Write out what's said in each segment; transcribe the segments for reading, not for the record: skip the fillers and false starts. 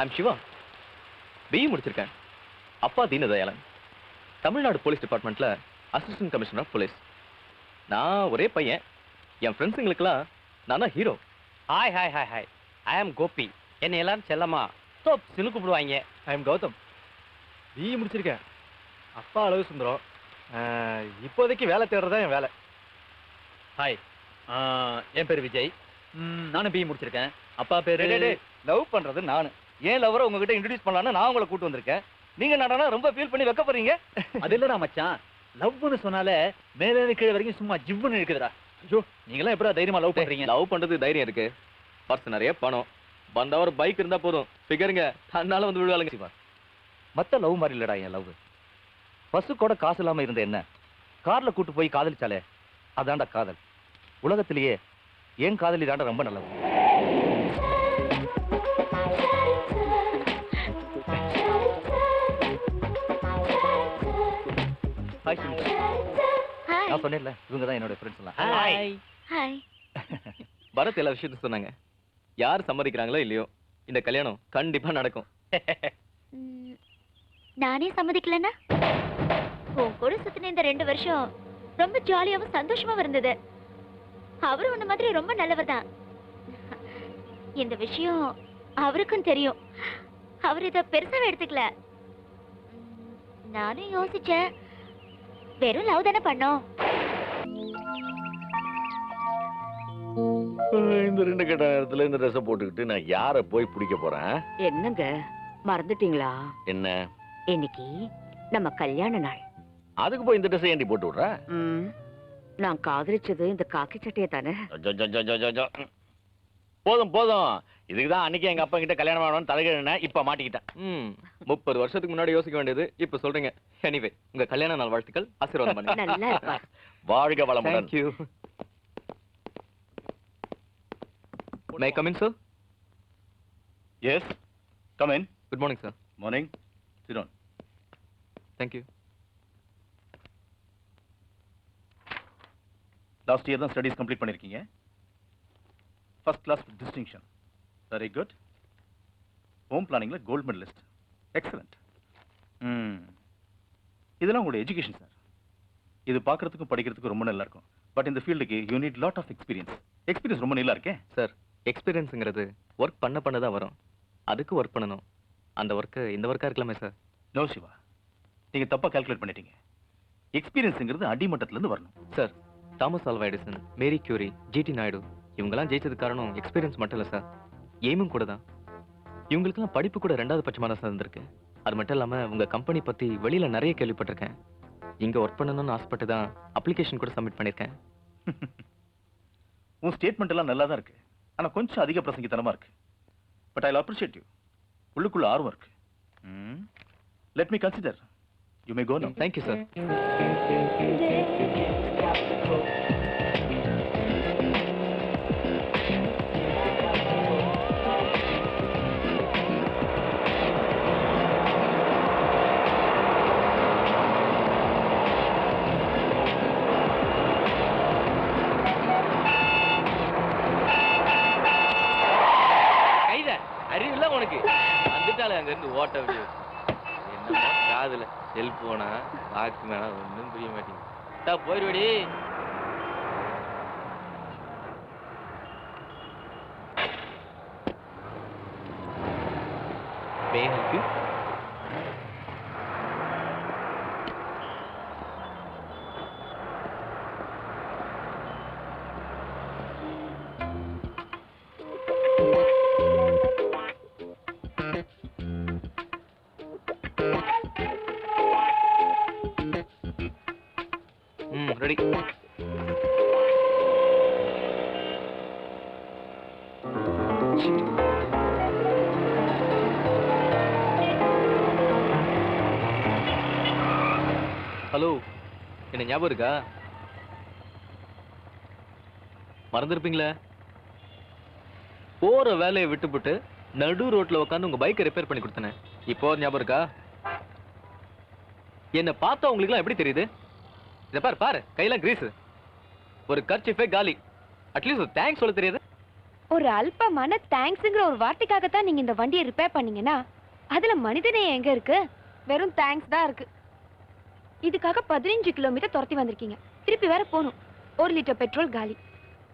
I'm Siva. BE முடிச்சிருக்கேன். அப்பா Deenadayalan. Tamil Nadu police டிபார்ட்மெண்ட்ல அசிஸ்டன்ட் கமிஷனர் ஆஃப் போலீஸ். நான் ஒரே பையன். என் ஃப்ரெண்ட்ஸுங்களுக்கெல்லாம் நான் தான் hero. Hi hi hi hi. I am Gopi. என்னை எல்லாரும் செல்லமா சினு கூப்பிடுவாங்க. I am Gautham. பிஇ முடிச்சிருக்கேன். அப்பா அளவு சுந்தரம். இப்போதைக்கு வேலை தேடுறதா என் வேலை. ஹாய், என் பேர் விஜய். நானும் பிஇ முடிச்சிருக்கேன். அப்பா பேரு லவ் பண்றது நானு. ஏன் லவரை உங்ககிட்ட இன்ட்ரோடியூஸ் பண்ணலான்னு நான் உங்களை கூட்டு வந்திருக்கேன். நீங்க நடனா ரொம்ப ஃபீல் பண்ணி வைக்க போறீங்க. அது இல்லடா மச்சான், லவ்னு சொன்னாலே மேலே இருந்து கீழே வரைக்கும் சும்மா ஜிவ்னு இருக்குதுடா. ஐயோ, நீங்களாம் எப்படா தைரியமா லவ் பண்றீங்க? லவ் பண்றது தைரியம் இருக்கு. பர்ஸ் நிறைய பணம் வந்தா ஒரு பைக் இருந்தா போதும். ஃபிகருங்க தன்னால வந்து விழுவாளுங்க. மத்த லவ் மாதிரி இல்லடா என் லவ். பஸ்ஸு கூட காசு இல்லாம இருந்த என்ன கார்ல கூட்டு போய் காதலிச்சாலே அதான்டா காதல். உலகத்திலேயே ஏன் காதலி தாண்டா ரொம்ப நல்லது. ஹாய் சுமித்ரா. நான் சொன்னேன்ல இவங்க தான் என்னோட ஃப்ரெண்ட்ஸ் எல்லாம். Hi hi. பரத் எல்லா விஷயத்தையும் சொன்னாங்க. யார் சம்மதிக்கிறாங்களோ இல்லையோ இந்த கல்யாணம் கண்டிப்பா நடக்கும். நானே சம்மதிக்கலன்னா உன் கூட சுத்தின இந்த 2 வருஷம் ரொம்ப ஜாலியாவும் சந்தோஷமா இருந்தது. அவரு உன்ன மாதிரி ரொம்ப நல்லவர் தான். இந்த விஷயம் அவருக்கும் தெரியும். அவர் இத பெருசாவே எடுத்துக்கல. நானும் யோசிச்சேன், வெறும் லவ் தானே பண்ணோம். இந்த 2 கெட்ட நேரத்துல இந்த ட்ரெஸ் போட்டுக்கிட்டு நான் யாரை போய் பிடிக்க போறேன்? என்னங்க மறந்துட்டீங்களா? என்ன இன்னைக்கு நம்ம கல்யாண நாள். அதுக்கு போய் இந்த ட்ரெஸ் ஏண்டி போட்டு விடுற? நான் காதலிச்சது இந்த காக்கி சட்டையை தானே. போதும் போதும். இதுக்குதான் அன்னைக்கு எங்க அப்பா கிட்ட கல்யாணம் பண்ணணும்னு தலைகீழ இப்ப மாட்டிக்கிட்டேன். 30 வருஷத்துக்கு முன்னாடி யோசிக்க வேண்டியது இப்ப சொல்றீங்க. எனிவே, உங்க கல்யாண நாள் வாழ்த்துக்கள். ஆசீர்வாதம் பண்ணுங்க. நல்லா இருப்பா. வாழ்க வளமுடன். Thank you. May I come in, sir? Yes come in. Good morning, sir. Morning. Sit down. Thank you. Last year தான் ஸ்டடீஸ் கம்ப்ளீட் பண்ணிருக்கீங்க. First class with distinction. Very good. Home பிளானிங்ல கோல்ட் மெடலிஸ்ட். எக்ஸலண்ட். இதெல்லாம் உங்களோட education sir. இது பார்க்கறதுக்கும் படிக்கிறதுக்கும் ரொம்ப நல்லா இருக்கும். பட் இந்த ஃபீல்டுக்கு you need lot of experience. Experience ரொம்ப நல்லா இருக்கே சார். எக்ஸ்பீரியன்ஸுங்கிறது ஒர்க் பண்ண தான் வரும். அதுக்கு ஒர்க் பண்ணணும். அந்த ஒர்க்கு இந்த ஒர்க்கா இருக்கலாமே சார். நோ சிவா, நீங்க தப்பா கால்குலேட் பண்ணிட்டீங்க. எக்ஸ்பீரியன்ஸ்ங்கிறது அடிமட்டத்துல இருந்து வரணும் sir. Thomas Alva Edison, Marie Curie, GD Naidu இவங்கெல்லாம் ஜெயிச்சது காரணம் எக்ஸ்பீரியன்ஸ் மட்டும் இல்லை சார், எய்மும் கூட தான். இவங்களுக்குலாம் படிப்பு கூட 2வது பட்சமாக தான் சார் இருந்திருக்கு. அது மட்டும் இல்லாமல் உங்கள் கம்பெனி பற்றி வெளியில் நிறைய கேள்விப்பட்டிருக்கேன். இங்கே ஒர்க் பண்ணணும்னு ஆசைப்பட்டு தான் அப்ளிகேஷன் கூட சப்மிட் பண்ணியிருக்கேன். உன் ஸ்டேட்மெண்ட் எல்லாம் நல்லா தான் இருக்கு. ஆனா கொஞ்சம் அதிக பிரசங்கித்தனமா இருக்கு. But I will appreciate you. உள்ளுக்குள்ள ஆர்வம் இருக்கு. Let me consider. You may go now. Thank you sir. அறிவில்ல உனக்கு வந்துட்டாலே அங்க இருந்து ஓட்ட முடியும். என்ன காதுல ஹெல்ப் போனா வாக்கு மேல ஒன்றும் புரிய மாட்டேங்குது. போயிடுவடி. பேருக்கு ரெடி. ஹலோ, என்ன ஞாபகம் இருக்கா? மறந்துருப்பீங்களே. போற வேலையை விட்டுவிட்டு நடு ரோட்ல உட்காந்து உங்க பைக்கை ரிப்பேர் பண்ணி கொடுத்தனே. இப்போ ஞாபகம் இருக்கா? என்ன பார்த்தா உங்களுக்கு எப்படி தெரியுது? இத பாரு பாரு, கையில கிரீஸ், ஒரு கர்ச்சிஃபே காலி. அட்லீஸ்ட் ஒரு தேங்க்ஸ் சொல்ல தெரியாது. ஒரு அல்பமான தேங்க்ஸ்ங்கிற ஒரு வார்த்தைக்காகத்தான் நீங்க இந்த வண்டியை ரிப்பேர் பண்ணீங்கன்னா அதுல மனிதனே எங்க இருக்கு? வெறும் தேங்க்ஸ் தான் இருக்கு. இதுக்காக 15 கிலோமீட்டர் துரத்தி வந்திருக்கீங்க. திருப்பி வேற போகணும். 1 லிட்டர் பெட்ரோல் காலி.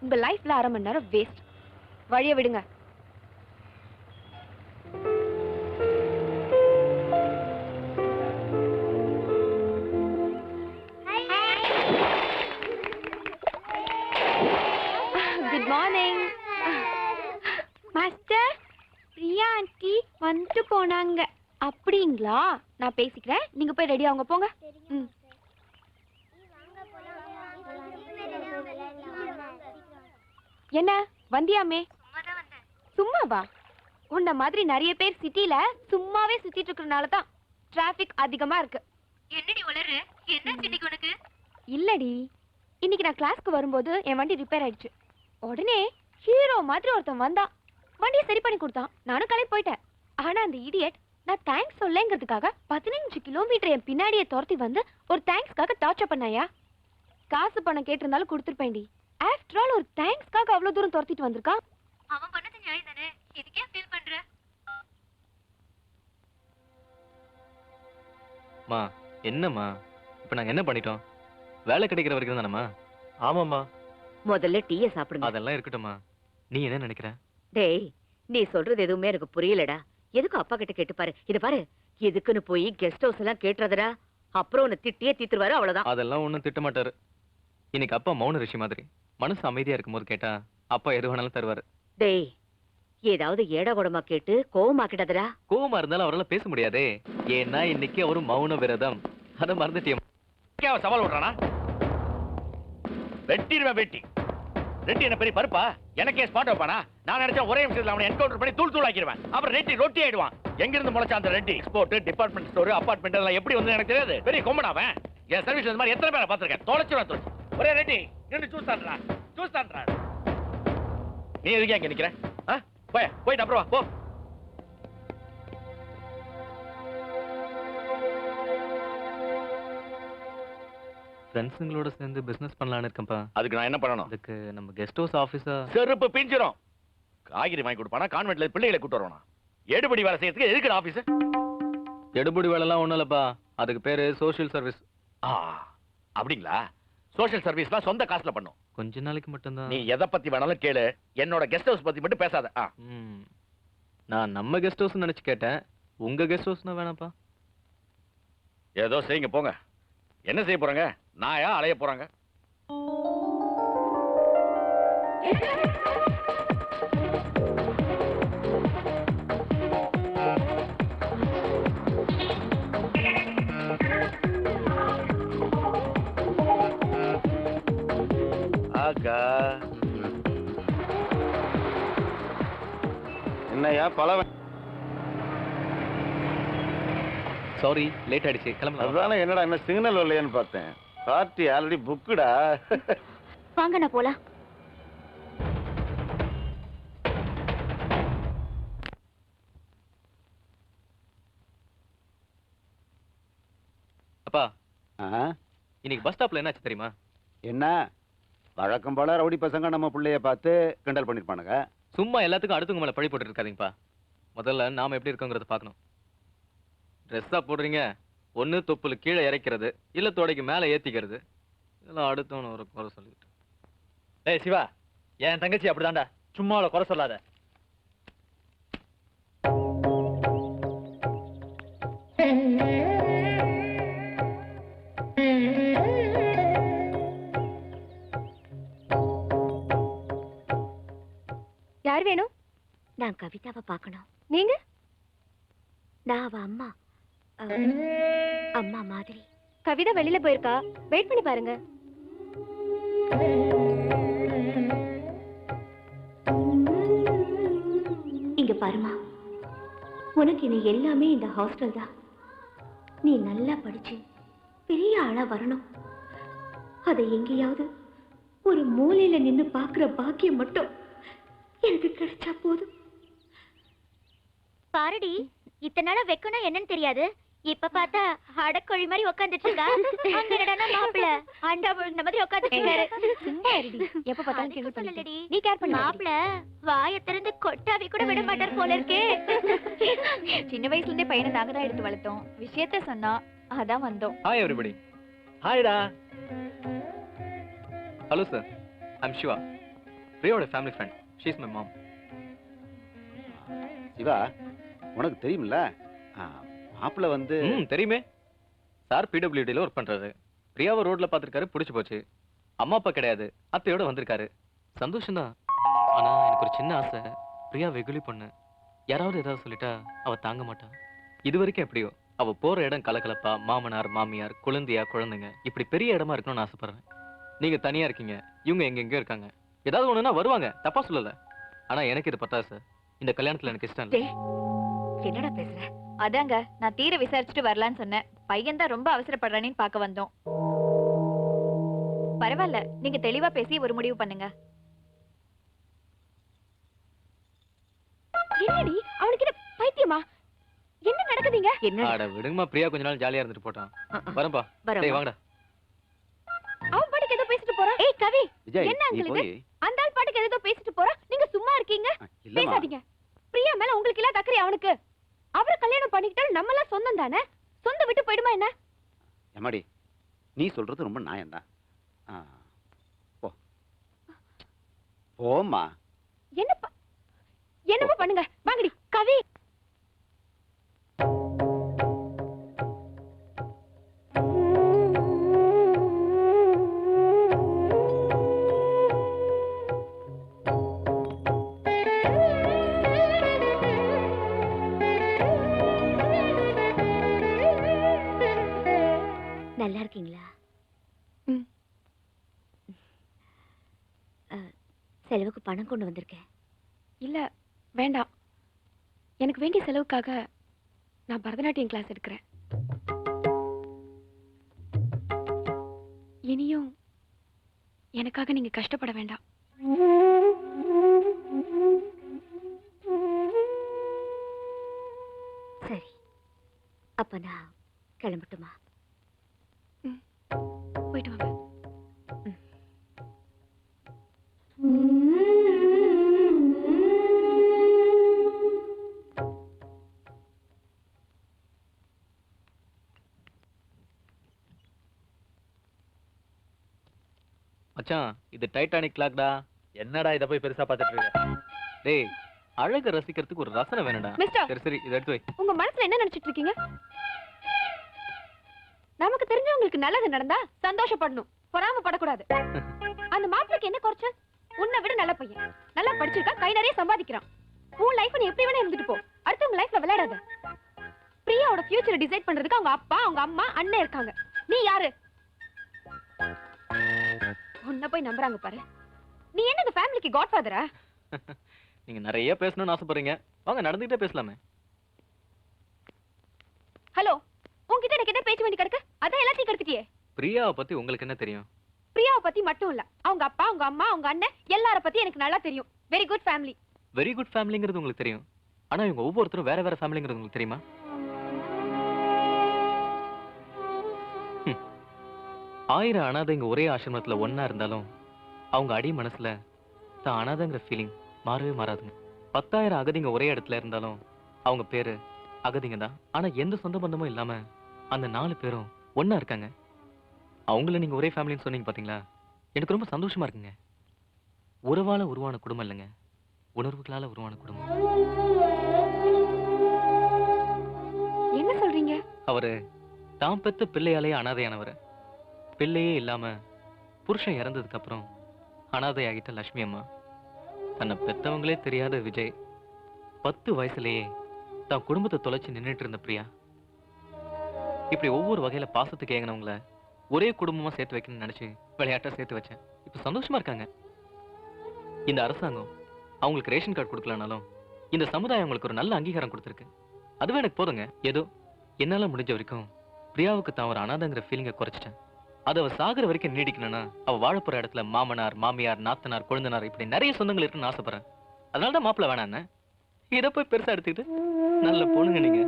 உங்க லைஃப்ல 1/2 மணி நேரம் வேஸ்ட். வழிய விடுங்க. Good morning master. Priya aunty வந்துட்டு போனாங்க. அப்படிங்களா? நான் பேசிக்கிறேன், நீங்க போய் ரெடி ஆகுங்க. போங்க. ம். என்ன வந்தியாமே? சும்மாவா? உன்ன மாதிரி நிறைய பேர் சிட்டில சும்மாவே சுத்திட்டு இருக்கறனால தான் டிராபிக் அதிகமா இருக்கு. என்னடி உளறு? என்ன சிட்டிக்கு உனக்கு? இல்லடி, இன்னைக்கு நான் கிளாஸ்க்கு வரும்போது என் வண்டி ரிப்பேர் ஆயிடுச்சு. உடனே ஹீரோ மாதிரி ஒருத்தன் வந்தான். வண்டியை சரி பண்ணி கொடுத்தான். நானும் கிளம்பி போயிட்டேன். ஆனா அந்த இடியட் நான் தேங்க்ஸ் சொல்லேங்கிறதுக்காக 15 கிலோமீட்டர் என் பின்னாடியே துரத்தி வந்து ஒரு தேங்க்ஸ்க்காக டார்ச்சர் பண்ணாயா? காசு பணம் கேட்டிருந்தாலும் கொடுத்துருப்பேன்டி. ஆஃப்டர் ஆல் ஒரு தேங்க்ஸ்க்காக அவ்வளவு தூரம் துரத்திட்டு வந்திருக்கான். அவன் பண்ணது நியாயம் தானே? இதுக்கே ஃபீல் பண்ற? மா என்னம்மா இப்ப நாங்க என்ன பண்ணிட்டோம்? வேலை கிடைக்கிற வரைக்கும் தானம்மா. ஆமாம்மா. முதல்ல டீயை சாப்பிடுங்க. அதெல்லாம் இருக்கட்டும்மா. நீ என்ன நினைக்கிற? டேய், நீ சொல்றது எதுவுமே எனக்கு புரியலடா. எதுக்கு அப்பா கிட்ட கேட்டு பாரு. இது பாரு, எதுக்குன்னு போய் கெஸ்ட் ஹவுஸ் எல்லாம் கேட்டுறதுடா. அப்புறம் உன்னை திட்டியே தீத்துருவாரு, அவ்வளவுதான். அதெல்லாம் ஒண்ணும் திட்ட மாட்டாரு. இன்னைக்கு அப்பா மௌன ரிஷி மாதிரி. மனசு அமைதியா இருக்கும்போது கேட்டா அப்பா எது வேணாலும் தருவாரு. டேய், ஏதாவது ஏடா கூடமா கேட்டு கோவமாக்கிட்டதுடா. கோவமா இருந்தாலும் அவரால் பேச முடியாதே. ஏன்னா இன்னைக்கு அவரு மௌன விரதம். அதை மறந்துட்டேன். சவால் விடுறானா? வெட்டிடுவேன் வெட்டி. ரெட்டி என்ன பெரிய பருப்பா? எனக்கே ஸ்பாட் வைப்பானா? நான் நினைச்சா ஒரே நிமிஷத்துல அவனை என்கவுண்டர் பண்ணி தூள் தூள் ஆக்கிடுவேன். அப்புறம் ரெட்டி ரொட்டி ஆயிடுவான். எங்க இருந்து முளைச்சா அந்த Reddy? Export, department store, apartment எல்லாம் எப்படி வந்து எனக்கு தெரியாது. பெரிய கொம்பனாவன். என் சர்வீஸ் இந்த மாதிரி எத்தனை பேரை பார்த்திருக்கேன். தொலைச்சுவேன். ஒரே ரெட்டி நின்று ஜூஸ் தான்றா. நீ எதுக்கே இங்க நிக்கிற? போயிட்டு அப்புறம் வா போ. ஃப்ரெண்ட்ஸுங்களோட சேர்ந்து பிசினஸ் பண்ணலாம்னு இருக்கேன்ப்பா. அதுக்கு நான் என்ன பண்ணணும்? அதுக்கு நம்ம கெஸ்ட் ஹவுஸ் ஆபீஸா செருப்பு பிஞ்சிரும். காய்கறி வாங்கி கொடுப்பானா? கான்வென்ட்ல பிள்ளைகளை கூட்டு வருவானா? எடுபடி வேலை செய்யறதுக்கு எதுக்கு ஆபீஸ்? எடுபடி வேலைலாம் ஒண்ணும் இல்லப்பா. அதுக்கு பேரு சோஷியல் சர்வீஸ். அப்படிங்களா? சோஷியல் சர்வீஸ்லாம் சொந்த காசுல பண்ணும். கொஞ்ச நாளைக்கு மட்டும்தான். நீ எதை பத்தி வேணாலும் கேளு. என்னோட கெஸ்ட் ஹவுஸ் பத்தி மட்டும் பேசாத. நான் நம்ம கெஸ்ட் ஹவுஸ் நினைச்சு கேட்டேன். உங்க கெஸ்ட் ஹவுஸ்னா வேணாப்பா. ஏதோ செய்யுங்க போங்க. என்ன செய்ய போறாங்க? நாயா அலைய போறாங்க? ஆகா, என்னையா பல சாரி லேட் ஆயிடுச்சு. கிளம்பலாம். அதானே என்னடா என்ன சிக்னல் இல்லையான்னு பார்த்தேன். பார்ட்டி ஆல்ரெடி புக்குடா. வாங்க நான் போலாம். அப்பா, இன்னைக்கு பஸ் ஸ்டாப்ல என்னாச்சு தெரியுமா? என்ன வழக்கம் போல ரவுடி பசங்க நம்ம பிள்ளைய பார்த்து கிண்டல் பண்ணிருப்பானுங்க. சும்மா எல்லாத்துக்கும் அடுத்தவங்க மேல பழி போட்டு இருக்காதீங்கப்பா. முதல்ல நாம எப்படி இருக்கோங்கிறத பார்க்கணும். ட்ரெஸ்ஸா போடுறீங்க, ஒண்ணு தொப்புல கீழே இறக்கிறது, இல்ல தொடைக்கு மேல ஏத்திக்கிறது. இதெல்லாம் அடுத்தவன ஒரு குறை சொல்லிட்டு. ஏய் சிவா, என் தங்கச்சி அப்படிதான்டா. சும்மா அவளை குறை சொல்லாத. யார் வேணும்? நான் கவிதாவை பார்க்கணும். நீங்க? நான் அவ அம்மா. அம்மா மாதிரி. கவிதா வெளியில போயிருக்கா, வெயிட் பண்ணி பாருங்க. இங்க பாருமா, உனக்கு இனி எல்லாமே இந்த ஹாஸ்டல் தான். நீ நல்லா படிச்சு பெரிய ஆளா வரணும். அதை எங்கேயாவது ஒரு மூலையில நின்னு பாக்குற பாக்கியம் மட்டும் எனக்கு கிடைச்சா போதும். பாரடி, இத்தனை நாளா வைக்கணும் என்னன்னு தெரியாது. இப்ப பார்த்தா அடக்கோழி மாதிரி உட்காந்துட்டு இருக்கா. அங்க என்னடா மாப்பிள அண்டா விழுந்த மாதிரி உட்காந்துட்டு இருக்காரு. சும்மா இருடி. எப்ப பார்த்தாலும் அதுக்கு கேள்வி சொல்லலடி. சொல்லலடி. நீ கேர் பண்ண மாப்பிள வாயை திறந்து கொட்டாவி கூட விட மாட்டார் போல இருக்கே. சின்ன வயசுல இருந்தே பையனை நாங்க தான் எடுத்து வளர்த்தோம். விஷயத்த சொன்னா அதான் வந்தோம். Hi everybody. ஹாய்டா. ஹலோ சார், ஐம் சிவா, பிரியாவோட family friend. She is my mom. Siva, உனக்கு தெரியுமில்ல மாப்பிள்ள வந்து தெரியுமே சார். பிடபிள்யூடியில் ஒர்க் பண்றாரு. பிரியாவை ரோட்ல பார்த்துருக்காரு, பிடிச்சி போச்சு. அம்மா அப்பா கிடையாது, அத்தையோட வந்திருக்காரு. சந்தோஷம் தான். ஆனா எனக்கு ஒரு சின்ன ஆசை. பிரியா வெகுளி பொண்ணு. யாராவது ஏதாவது சொல்லிட்டா அவ தாங்க மாட்டா. இது வரைக்கும் எப்படியோ அவ போற இடம் கலகலப்பா, மாமனார் மாமியார், குழந்தையா குழந்தைங்க, இப்படி பெரிய இடமா இருக்கணும்னு ஆசைப்படுறேன். நீங்க தனியா இருக்கீங்க, இவங்க எங்கெங்கயோ இருக்காங்க. ஏதாவது ஒண்ணுன்னா வருவாங்க, தப்பா சொல்லல. ஆனா எனக்கு இது பத்தாது சார். இந்த கல்யாணத்துல எனக்கு இஷ்டம் இல்லை. என்னடா பேசுற? அதாங்க நான் தீர விசாரிச்சுட்டு வரலான்னு சொன்னேன். பையன் தான் ரொம்ப அவசரப்படுறானேன்னு பார்க்க வந்தோம். பரவாயில்ல, நீங்க தெளிவா பேசி ஒரு முடிவு பண்ணுங்க. என்னடி அவனுக்கு என்ன பைத்தியமா? என்ன நடக்குதுங்க? என்ன அட விடுங்கம்மா, பிரியா கொஞ்ச நாள் ஜாலியா இருந்துட்டு போட்டான். வரேன்பா. டேய் வாங்கடா. அவன் பாட்டுக்கு ஏதோ பேசிட்டு போறான். ஏய் கவி, விஜய், என்ன நீ அங்கிள் போய் இது? அந்த ஆள் பாட்டுக்கு ஏதோ பேசிட்டு போறான். நீங்க சும்மா இருக்கீங்க? இல்லம்மா, பேசாதீங்க. பிரியா மேல உங்களுக்கு எல்லாம் அக்கறை அவனுக்கு. அவரை கல்யாணம் பண்ணிக்கிட்டாலும் நம்ம எல்லாம் சொந்தம் தானே. சொந்த விட்டு போயிடுமா என்ன? எம்மாடி நீ சொல்றது ரொம்ப நியாயம்தான். போ போம்மா. என்னப்பா என்னப்பா பண்ணுங்க. வாங்கடி கவி. நல்லா இருக்கீங்களா? ம். செலவுக்கு பணம் கொண்டு வந்திருக்கேன். இல்ல வேண்டாம். எனக்கு வேண்டிய செலவுக்காக நான் பரதநாட்டியம் கிளாஸ் எடுக்கிறேன். இனியும் எனக்காக நீங்க கஷ்டப்பட வேண்டாம். சரி, அப்ப நான் கிளம்பட்டுமா? போயிட்டு வாங்க. மச்சான், இது டைட்டானிக் கிளாக்டா. என்னடா இத போய் பெருசா பார்த்துட்டு இருக்க? டேய், அழக ரசிக்கிறதுக்கு ஒரு ரசனை வேணும்டா. மிஸ்டர், சரி சரி, இதை எடுத்து வை. உங்க மனசுல என்ன நினைச்சிட்டு இருக்கீங்க? நமக்கு தெரிஞ்சவங்களுக்கு நல்லது நடந்தா சந்தோஷப்படணும், பொறாமப்படக்கூடாது. அந்த மாப்பிளைக்கு என்ன குறைச்ச? உன்னை விட நல்ல பையன், நல்லா படிச்சிருக்கான், கை நிறைய சம்பாதிக்கிறான். உன் லைஃப் நீ எப்படி வேணா இருந்துட்டு போ. அடுத்தவங்க லைஃப்ல விளையாடாத. பிரியாவோட ஃபியூச்சரை டிசைட் பண்றதுக்கு அவங்க அப்பா, அவங்க அம்மா, அண்ணன் இருக்காங்க. நீ யாரு? உன்னை போய் நம்புறாங்க பாரு. நீ என்ன இந்த ஃபேமிலிக்கு காட்ஃபாதரா? நீங்க நிறைய பேசணும்னு ஆசைப்படுறீங்க, வாங்க நடந்துகிட்டே பேசலாமே. ஹலோ, உன்கிட்ட எனக்கு என்ன பேச்சு வேண்டி கிடக்கு? அதான் எல்லாத்தையும் கெடுத்துட்டியே. பிரியாவை பத்தி உங்களுக்கு என்ன தெரியும்? பிரியாவை பத்தி மட்டும் இல்ல, அவங்க அப்பா, அவங்க அம்மா, அவங்க அண்ணன் எல்லார பத்தி எனக்கு நல்லா தெரியும். Very good family. Very good ஃபேமிலிங்கிறது உங்களுக்கு தெரியும். ஆனா இவங்க ஒவ்வொருத்தரும் வேற வேற ஃபேமிலிங்கிறது உங்களுக்கு தெரியுமா? 1000 அனாதைங்க ஒரே ஆசிரமத்துல ஒண்ணா இருந்தாலும் அவங்க அடி மனசுல தான் அனாதைங்கிற ஃபீலிங் மாறவே மாறாதுங்க. 10,000 அகதிங்க ஒரே இடத்துல இருந்தாலும் அவங்க பேரு அகதிங்க தான். ஆனா எந்த சொந்த பந்தமும் இல்லாம அந்த 4 பேரும் ஒண்ணா இருக்காங்க. அவங்கள நீங்க ஒரே ஃபேமிலின்னு சொன்னீங்க பாத்தீங்களா, எனக்கு ரொம்ப சந்தோஷமா இருக்குங்க. உறவால உருவான குடும்பம் இல்லைங்க, உணர்வுகளால உருவான குடும்பம். என்ன சொல்றீங்க? அவரு தாம் பெத்த பிள்ளையாலேயே அனாதையானவர். பிள்ளையே இல்லாம புருஷன் இறந்ததுக்கு அப்புறம் அனாதையாகிட்ட லட்சுமி அம்மா. தன்னை பெத்தவங்களே தெரியாத விஜய் 10 வயசுலயே தான் குடும்பத்தை தொலைச்சு நின்னுட்டு இருந்த பிரியா. இப்படி ஒவ்வொரு வகையில பாசத்துக்கு ஏங்கினவங்கள ஒரே குடும்பமா சேர்த்து வைக்கணும்னு நினைச்சு விளையாட்டா சேர்த்து வச்சேன். இப்ப சந்தோஷமா இருக்காங்க. இந்த அரசாங்கம் அவங்களுக்கு ரேஷன் கார்டு கொடுக்கலனாலும் இந்த சமுதாயம் அவங்களுக்கு ஒரு நல்ல அங்கீகாரம் கொடுத்துருக்கு. அதுவே எனக்கு போதுங்க. ஏதோ என்னால முடிஞ்ச வரைக்கும் பிரியாவுக்கு தான் ஒரு அனாதைங்கிற ஃபீலிங்கை குறைச்சிட்டேன். அதை அவ சாகுற வரைக்கும் நீடிக்கணும்னா அவ வாழப்போற இடத்துல மாமனார், மாமியார், நாத்தனார், கொழுந்தனார் இப்படி நிறைய சொந்தங்கள் இருக்குன்னு ஆசைப்படுறேன். அதனாலதான் மாப்பிள்ள வேணான்னு இதை போய் பெருசா எடுத்துக்கிட்டு நல்ல பொண்ணுங்க நீங்க.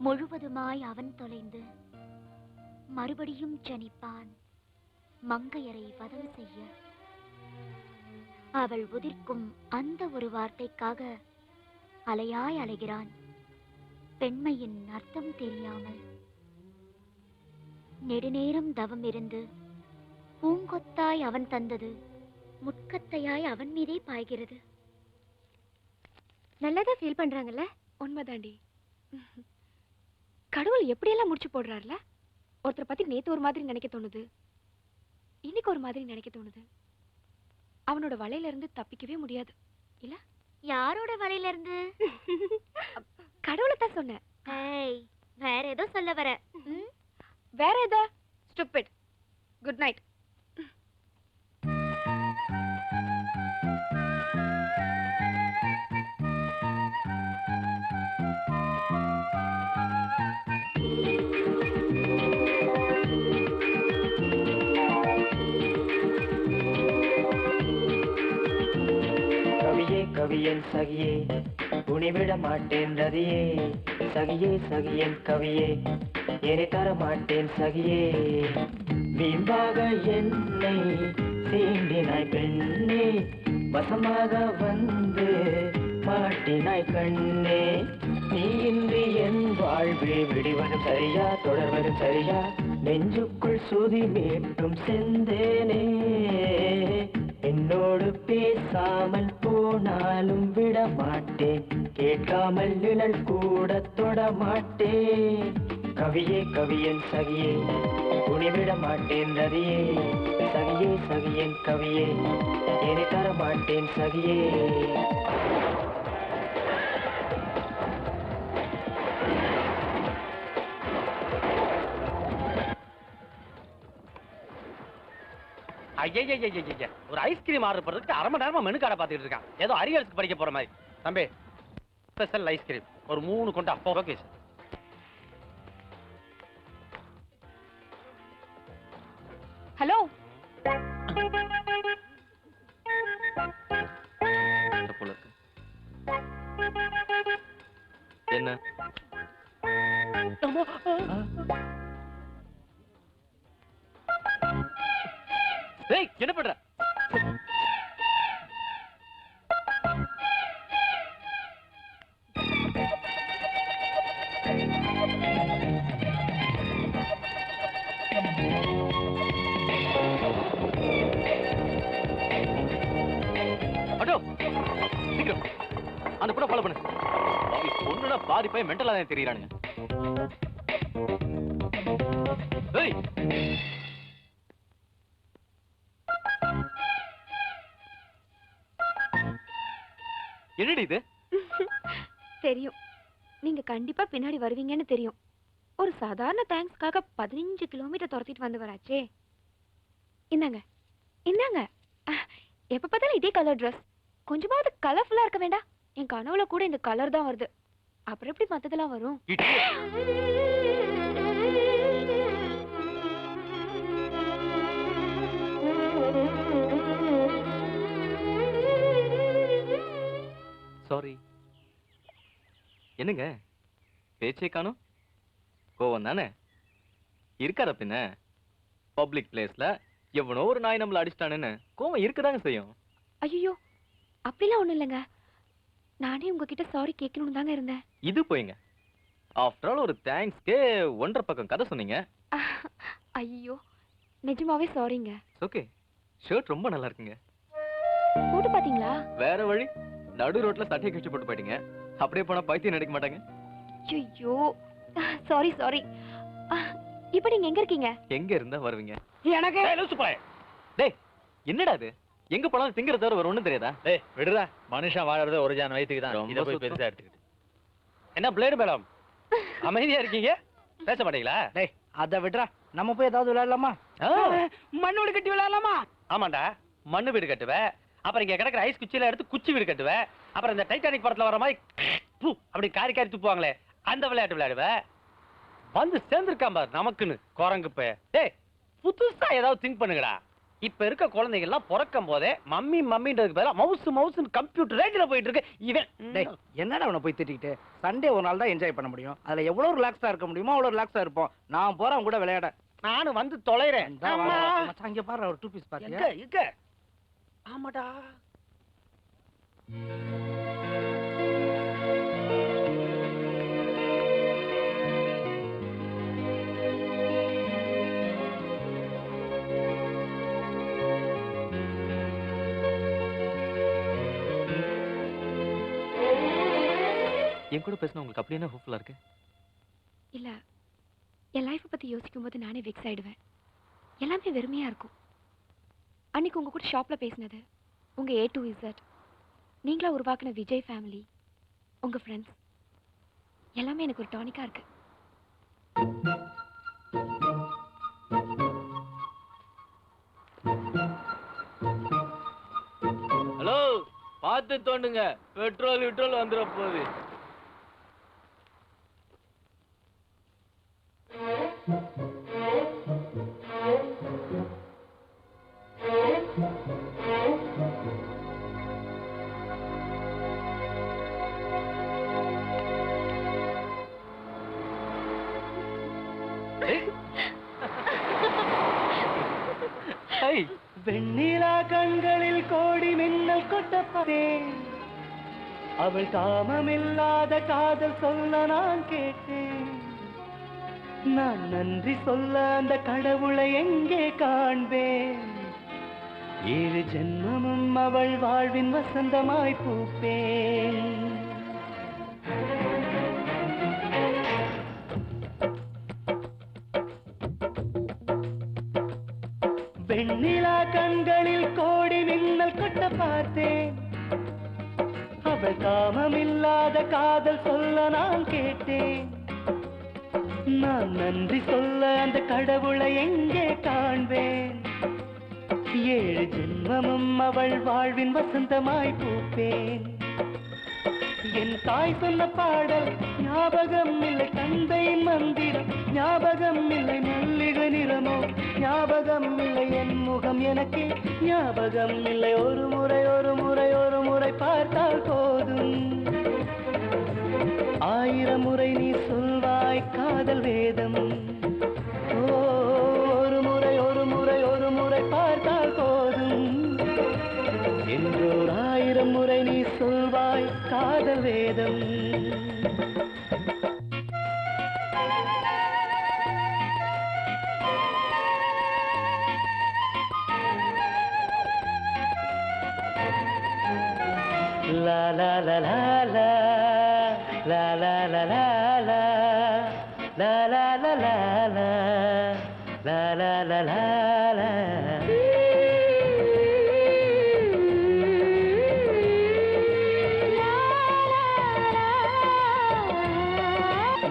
முழுவதுமாய் அவன் தொலைந்து மறுபடியும் ஜனிப்பான் மங்கையரை வதம் செய்ய. அவள் உதிர்க்கும் அந்த ஒரு வார்த்தைக்காக அலையாய் அலைகிறான் பெண்மையின் அர்த்தம் தெரியாமல். நெடுநேரம் தவம் இருந்து பூங்கொத்தாய் அவன் தந்தது முட்கத்தையாய் அவன் மீதே பாய்கிறது. நல்லதா ஃபீல் பண்றாங்கல்ல? உண்மைதாண்டி. கடவுள் எப்படியெல்லாம் முடிச்சு போடுறாருல. ஒருத்தரை பத்தி நேத்து ஒரு மாதிரி நினைக்க தோணுது, இன்னைக்கு ஒரு மாதிரி நினைக்க தோணுது. அவனோட வலையில இருந்து தப்பிக்கவே முடியாது இல்ல? யாரோட வலையில இருந்து? கடவுளை தான் சொன்னேன். ஏய், வேற ஏதோ சொல்ல வர. வேற ஏதா? ஸ்டூபிட். Good night. கவியன் சகியே உனிவிட மாட்டேன் ரதியே, சகியே சகியன் கவியே என்னை தர மாட்டேன் சகியே. வீம்பாக என்னை சீண்டினாய் பெண்ணே, வசமாக வந்து மாட்டினாய் கண்ணே. நீ இன்றி என் வாழ்வே விடிவதும் சரியா தொடர்வதும் சரியா, நெஞ்சுக்குள் சுதி மீட்டும் செந்தேனே. என்னோடு பேசாமல் போனாலும் விட மாட்டேன், கேட்காமல் நிழல் கூட தொட மாட்டேன். கவியே கவியன் சகியே உனிவிட மாட்டேன் ரதியே, சகியே சகியன் கவியே என்னை தர மாட்டேன் சகியே. ஐயா, ஒரு ஐஸ்கிரீம் ஆர்டர் பண்றதுக்கு அரை மணி நேரமா மெனு கார்டை பார்த்துட்டு இருக்கான். ஏதோ அரியல்ஸ்க்கு படிக்க போற மாதிரி. தம்பி, ஸ்பெஷல் ஐஸ்கிரீம் ஒரு 3 கொண்டா. Okay sir. ஹலோ. போல இருக்கு. என்ன ஏய், என்ன பண்ற? அடோ, சீக்கிரம் அந்த கூட ஃபாலோ பண்ணு. பொண்ணுனா பாதி போய் மென்டலா தான் தெரியறானுங்க. ஏய், என்னடி இது? தெரியும், நீங்க கண்டிப்பா பின்னாடி வருவீங்கன்னு தெரியும். ஒரு சாதாரண தேங்க்ஸ்க்காக 15 கிலோமீட்டர் துரத்திட்டு வந்து வராச்சே. இந்தாங்க இந்தாங்க. எப்ப பார்த்தாலும் இதே கலர் ட்ரெஸ். கொஞ்சமாவது கலர்ஃபுல்லா இருக்க வேண்டாம்? என் கனவுல கூட இந்த கலர் தான் வருது. அப்புறம் எப்படி மத்ததெல்லாம் வரும்? சாரி. என்னங்க பேச்சே காணும்? கோவம் தானே இருக்காத பின்ன. பப்ளிக் பிளேஸ்ல எவனோ ஒரு நாய் நம்மள அடிச்சிட்டானுன்னு கோவம் இருக்கதாங்க செய்யும். ஐயோ, அப்படிலாம் ஒண்ணும் இல்லைங்க. நானே உங்ககிட்ட சாரி கேட்கணும்னு தாங்க இருந்தேன். இது போய்ங்க. ஆஃப்டர் ஆல் ஒரு தேங்க்ஸ்க்கே 1.5 பக்கம் கதை சொன்னீங்க. ஐயோ, நிஜமாவே சாரிங்க. ஓகே, ஷர்ட் ரொம்ப நல்லா இருக்குங்க. போட்டு பாத்தீங்களா? வேற வழி, நடு ரோட்ல சட்டையை கழிச்சு போட்டு போயிட்டீங்க. அப்படியே போனா பைத்தியம் நடிக்க மாட்டாங்க. ஐயோ, சாரி சாரி. இப்போ நீங்க எங்க இருக்கீங்க? எங்க இருந்தா வருவீங்க? எனக்கு லூசு பாய். டேய், என்னடா இது? எங்க போனாலும் திங்கற தவிர வேற ஒண்ணும் தெரியாதா? டேய் விடுடா, மனுஷன் வாழறது ஒரு ஜான் வயித்துக்கு தான். ரொம்ப இத போய் சுத்தம். பெருசா எடுத்துக்கிட்டு. என்ன பிளேடு மேடம், அமைதியா இருக்கீங்க, பேச மாட்டீங்களா? டேய் அத விடுறா, நம்ம போய் ஏதாவது விளையாடலாமா? மண்ணு வீடு கட்டி விளையாடலாமா? ஆமாண்டா, மண்ணு வீடு கட்டுவ. அப்புறம் இங்க கிடக்குற ஐஸ் குச்சியில எடுத்து குச்சி வீடு கட்டுவ. அப்புறம் இந்த டைட்டானிக் படத்துல வர மாதிரி அப்படி காரி காரி துப்புவாங்களே, அந்த விளையாட்டு விளையாடுவ. வந்து சேர்ந்துருக்கான் பாரு நமக்குன்னு குரங்கு பே. டேய், புதுசா ஏதாவது திங்க் பண்ணுங்கடா. இப்ப இருக்க குழந்தைங்க எல்லாம் பிறக்கும் போதே மம்மி மம்மின்றதுக்கு பதிலா மவுஸ் மவுஸ்னு கம்ப்யூட்டர் ரேஞ்சில போயிட்டு இருக்கு இவன். என்னடா அவனை போய் திட்டிக்கிட்டு? சண்டே ஒரு நாள் தான் என்ஜாய் பண்ண முடியும். அதுல எவ்வளவு ரிலாக்ஸா இருக்க முடியுமோ அவ்வளவு ரிலாக்ஸா இருப்போம். நான் போறேன் கூட விளையாட. நானும் வந்து தொலைறேன். அங்க பாரு ஒரு 2 பீஸ் பாத்தியா? எங்க ஆமாடா. என் கூட பேசினா உங்களுக்கு அப்படி என்ன ஹோப்ஃபுல்லா இருக்கு? இல்ல, என் லைஃப் பத்தி யோசிக்கும் போது நானே வெக்ஸ் ஆயிடுவேன். எல்லாமே வெறுமையா இருக்கும். அன்னைக்கு உங்க கூட ஷாப்ல பேசினது, உங்க A to Z, நீங்களா உருவாக்குன விஜய் ஃபேமிலி, உங்க ஃப்ரெண்ட்ஸ் எல்லாமே எனக்கு ஒரு டானிக்கா இருக்கு. ஹலோ, பார்த்து தோண்டுங்க, பெட்ரோல் வந்துட போகுது. வெண்ணிலா கண்களில் கோடி மின்னல் கொட்டப்பட்டேன். அவள் காமமில்லாத காதல் சொல்ல நான் கேட்டேன். நான் நன்றி சொல்ல அந்த கடவுளை எங்கே காண்பேன்? 7 ஜென்மமும் அவள் வாழ்வின் வசந்தமாய் பூப்பேன். வெண்ணிலா கண்களில் கோடி மின்னல் கொட்ட பார்த்தேன். அவள் காமமில்லாத காதல் சொல்ல நான் கேட்டேன். நான் நன்றி சொல்ல அந்த கடவுளை எங்கே காண்பேன்? 7 ஜென்மமும் அவள் வாழ்வின் வசந்தமாய் பூப்பேன். என் தாய் சொன்ன பாடல் ஞாபகம் இல்லை, தந்தையின் மந்திரம் ஞாபகம் இல்லை, மல்லிகை நிறமோ ஞாபகம் இல்லை, என் முகம் எனக்கு ஞாபகம் இல்லை. ஒரு முறை பார்த்தால் போதும், 1000 முறை நீ சொல்வாய் காதல் வேதம். ஒரு முறை பார்த்தால் போதும், என்றோர் 1000 முறை நீ சொல்வாய் காதல் வேதம். La la la la la la la la la la la la la la la la la la la la.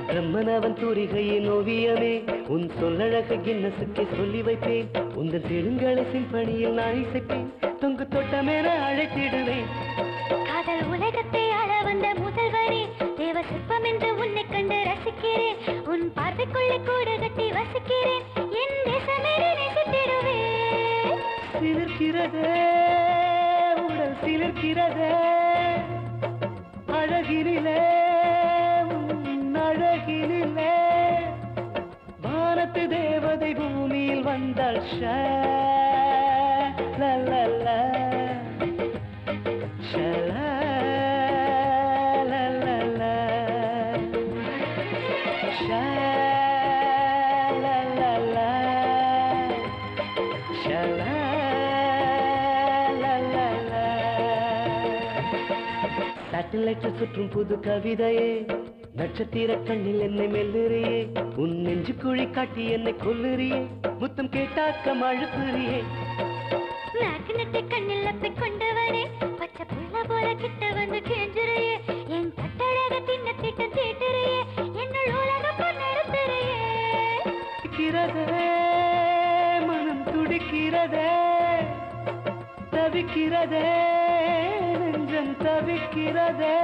பிரம்மனவன் தூரிகையின் ஓவியமே, உன் சொல்லழக கின்னசுக்கு சொல்லி வைப்பேன். உந்தன் தெலுங்கலை சிம்பனியில் நான் இசைப்பேன், தொங்கு தொட்டமென அழைத்திடுவேன். காதல் உலகத்தை ஆள வந்த முதல்வரே, தேவ சிற்பம் என்று உன்னை கண்டு ரசிக்கிறேன். உன் பார்வைக்குள்ளே கூடு கட்டி வசிக்கிறேன், என் தேசமே நேசித்திடுவேன். சிலிர்க்கிறதே உடல் சிலிர்க்கிறதே, அழகினிலே அழகினிலே வானத்து தேவதை பூமியில் வந்தாள். சேட்டலைட் சுற்றும் புது கவிதையே, நட்சத்திர கண்ணில் என்னை மெல்லுறியே, உன் நெஞ்சு குழி காட்டி என்னை கொல்லுறியே, முத்தம் கேட்டாக்கம் அழுப்புறியே. நாக்கு கண்ணில் அப்பை கொண்டவனே, பச்சை புள்ள போல கிட்ட வந்து கேஞ்சுறையே, என் கட்டழக தின்ன திட்டம் தீட்டுறையே, என்னுள் உலகம் பொன்னெடுத்துறையே. துடிக்கிறதே மனம் துடிக்கிறதே, தவிக்கிறதே நெஞ்சம் தவிக்கிறதே.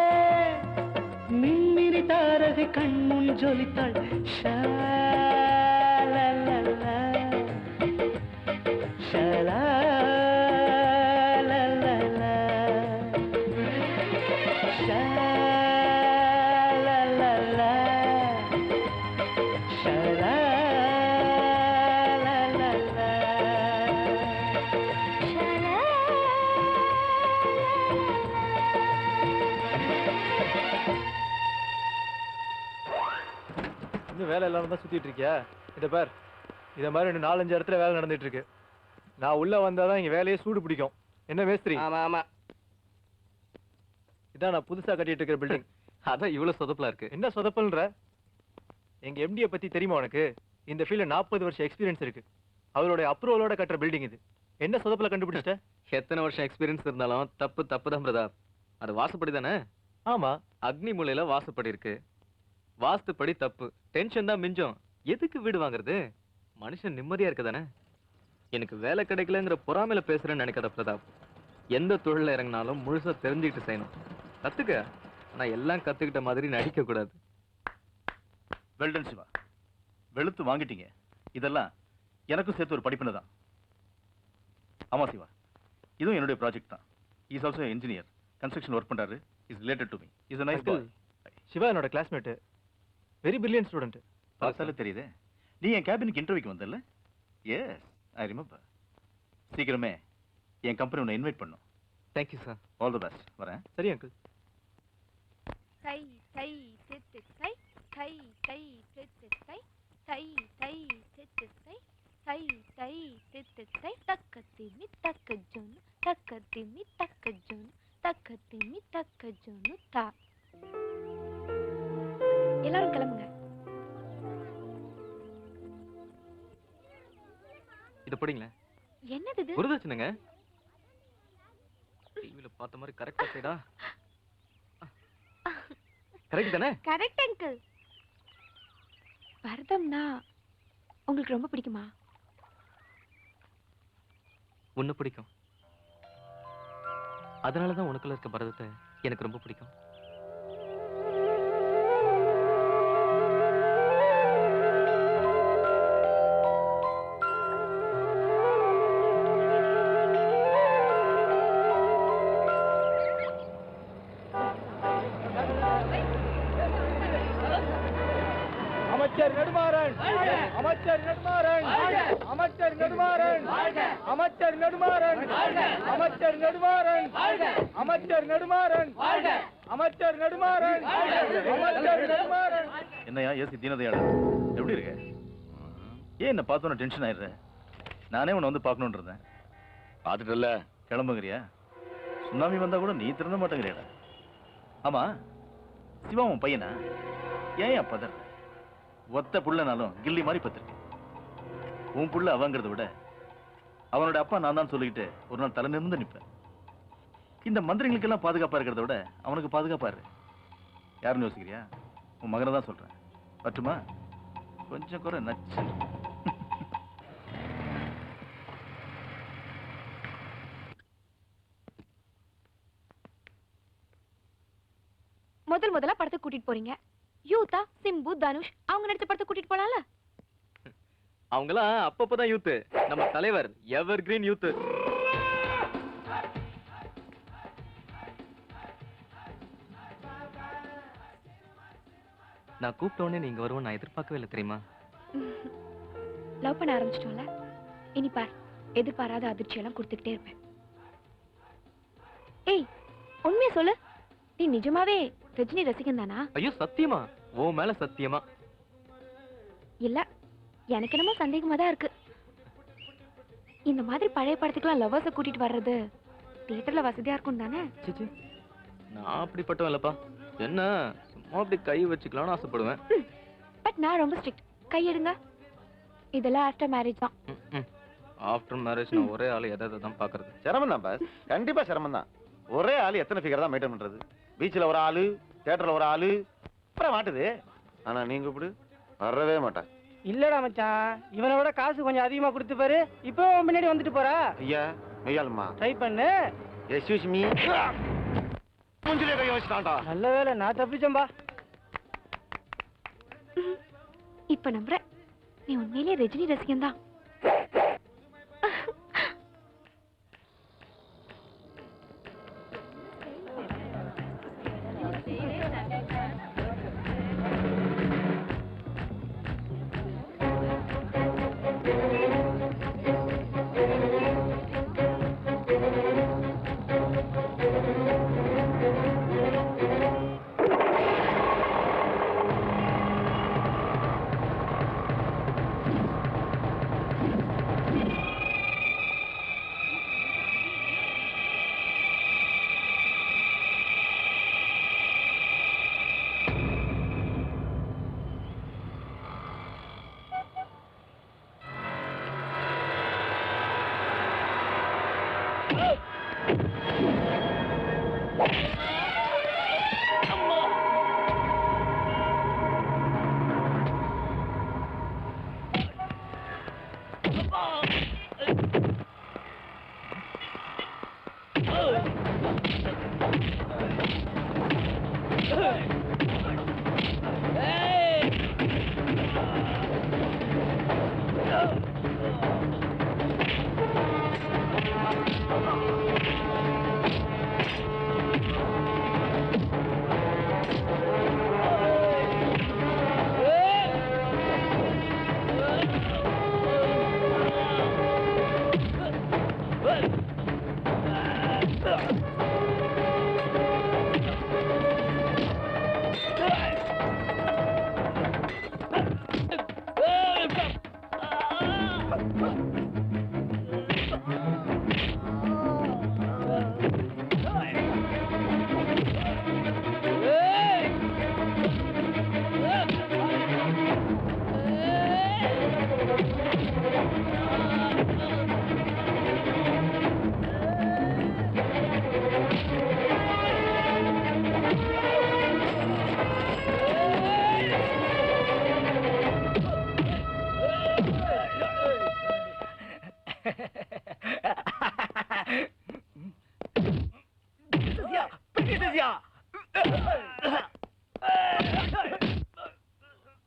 மின்மினி தாரகை கண்முன் ஜொலித்தாள். ஷா இருந்து வேலை இல்லாம தான் சுத்திட்டு இருக்கியா? இத பார், இத மாதிரி இன்னும் 4-5 இடத்துல வேலை நடந்துட்டு இருக்கு. நான் உள்ள வந்தாதான் இங்க வேலையே சூடு பிடிக்கும். என்ன மேஸ்திரி? ஆமா ஆமா. இதான் நான் புதுசா கட்டிட்டு இருக்கிற பில்டிங். அதான் இவ்வளவு சொதப்பலா இருக்கு. என்ன சொதப்பல்ன்ற? எங்க எம்டியை பத்தி தெரியுமா உனக்கு? இந்த ஃபீல்ட்ல 40 வருஷம் எக்ஸ்பீரியன்ஸ் இருக்கு. அவருடைய அப்ரூவலோட கட்டுற பில்டிங் இது. என்ன சொதப்பல கண்டுபிடிச்சிட்ட? எத்தனை வருஷம் எக்ஸ்பீரியன்ஸ் இருந்தாலும் தப்பு தான் பிரதாப். அது வாசுப்படி தானே? ஆமா, அக்னி மூலையில வாசுப்படி இருக்கு. வாஸ்துப்படி தப்பு. டென்ஷன் தான் மிஞ்சம். எதுக்கு வீடு வாங்குறது? மனுஷன் நிம்மதியா இருக்க தானே. எனக்கு வேலை கிடைக்கலங்கிற பொறாமையில பேசுறேன்னு நினைக்காத பிரதாப். எந்த தொழில இறங்கினாலும் முழுசா தெரிஞ்சுக்கிட்டு செய்யணும். கத்துக்க. ஆனா எல்லாம் கத்துக்கிட்ட மாதிரி நடிக்க கூடாது. வெல்டன் சிவா, வெளுத்து வாங்கிட்டீங்க. இதெல்லாம் எனக்கும் சேர்த்து ஒரு படிப்பினை தான். ஆமா சிவா, இதுவும் என்னுடைய ப்ராஜெக்ட் தான். Is also engineer, construction work பண்றாரு. Is related to me. Is a nice boy. Siva என்னோட கிளாஸ்மேட். Very brilliant student. பார்த்தாலே தெரியுதே. நீ என் கேபினுக்கு இன்டர்வியூக்கு வந்தல்ல? S, I remember. சீக்கிரமே என் கம்பெனி உன்னை இன்வைட் பண்ணும். Thank you sir. All the best. வரேன். சரி அங்கிள். சை சை சித்து சை சை சை சித்து சை சை சை சித்து சை சை சை சித்து சை தக்கத்திமி தக்க ஜோனு தக்கத்திமி தக்க ஜோனு தக்கத்திமி தக்க ஜோனு தா. எல்லாரும் கிளம்புங்க. இது படிங்களேன். என்னது இது? குருதட்சணைங்க. டிவில பார்த்த மாதிரி கரெக்டா செய்டா. கரெக்ட் தானே? Correct uncle. பரதம்னா உங்களுக்கு ரொம்ப பிடிக்குமா? உன்னை பிடிக்கும். அதனாலதான் உனக்குள்ள இருக்க பரதத்தை எனக்கு ரொம்ப பிடிக்கும். அமைச்சர் நெடுமாறன், அமைச்சர் நெடுமாறன், அமைச்சர் நெடுமாறன், அமைச்சர் நெடுமாறன், அமைச்சர் நெடுமாறன், அமைச்சர் நெடுமாறன், அமைச்சர் நெடுமாறன், அமைச்சர் நெடுமாறன். என்னையா ஏசி தீனதையாள, எப்படி இருக்க? ஏன் என்ன பார்த்தோன்னு டென்ஷன் ஆயிடுற? நானே உன்னை வந்து பார்க்கணுன்னு இருந்தேன். பார்த்துட்டல, கிளம்புங்கிறியா? சுனாமி வந்தா கூட நீ திருந்த மாட்டேங்கிறியாடா. ஆமா, சிவா உன் பையனா? ஏன் பதற? ஒத்த புள்ளனாலும் கில்லி மாதிரி பத்திருக்கு. உன் புள்ள அவங்கிறத விட அவனோட அப்பா நான் தான் சொல்லிக்கிட்டு ஒரு நாள் தலை நிமிர்ந்து நிற்பேன். இந்த மந்திரிகளுக்கெல்லாம் பாதுகாப்பா இருக்கிறத விட அவனுக்கு பாதுகாப்பா இரு. யாருன்னு யோசிக்கிறியா? உன் மகனை தான் சொல்றேன். பட்டுமா? கொஞ்சம் குறை நச்சு. முதல்ல படத்துக்கு கூட்டிட்டு போறீங்க. யூதா, சிம்பு, தனுஷ் அவங்க நடிச்ச படத்துக்கு கூட்டிட்டு போலாம்ல? அவங்களாம் அப்பப்பதான் யூத். நம்ம தலைவர் எவர் கிரீன் யூத். நான் கூப்பிட்டோன்னே நீங்க வருவோம் நான் எதிர்பார்க்கவே இல்லை தெரியுமா? லவ் பண்ண ஆரம்பிச்சிட்டோம்ல, இனி பார் எதிர்பாராத அதிர்ச்சியெல்லாம் கொடுத்துக்கிட்டே இருப்பேன். ஏய், உண்மையை சொல்லு, நீ நிஜமாவே ரஜினி ரசிகன் தானா? ஐயோ சத்தியமா? ஓ மேல சத்தியமா? இல்ல, எனக்கு என்னமோ சந்தேகமா தான் இருக்கு. இந்த மாதிரி பழைய படத்துக்குலாம் லவ்வர்ஸை கூட்டிட்டு வர்றது தியேட்டர்ல வசதியா இருக்கும் தானே? சிச்சி, நான் அப்படிப்பட்டவன் இல்லப்பா. என்ன சும்மா அப்படி கை வச்சுக்கலாம்னு ஆசைப்படுவேன். பட் நான் ரொம்ப ஸ்ட்ரிக்ட். கை எடுங்க. இதெல்லாம் ஆஃப்டர் மேரேஜ் தான். ஆஃப்டர் மேரேஜ் நான் ஒரே ஆளு எதை தான் பாக்குறது. சிரமம் தான் பாஸ், கண்டிப்பா சிரமம் தான். ஒரே ஆளு எத்தனை ஃபிகர் தான் மெயின்டைன் பண்றது? பீச்சில் ஒரு ஆளு, தியேட்டர்ல ஒரு ஆளு, அப்புறம் மாட்டுது. ஆனா நீங்க இப்படி வரவே மாட்டேன். இல்லடா மச்சான், இவனை விட காசு கொஞ்சம் அதிகமா கொடுத்து பாரு, இப்போ முன்னாடி வந்துட்டு போறா. ஐயா மெய்யாலுமா ட்ரை பண்ணு. எஸ்யூஸ் மீ. மூஞ்சிலே கை வச்சுட்டான்டா. நல்ல வேலை நான் தப்பிச்சேன்பா. இப்ப நம்புறேன், நீ உண்மையிலேயே ரஜினி ரசிகன் தான்.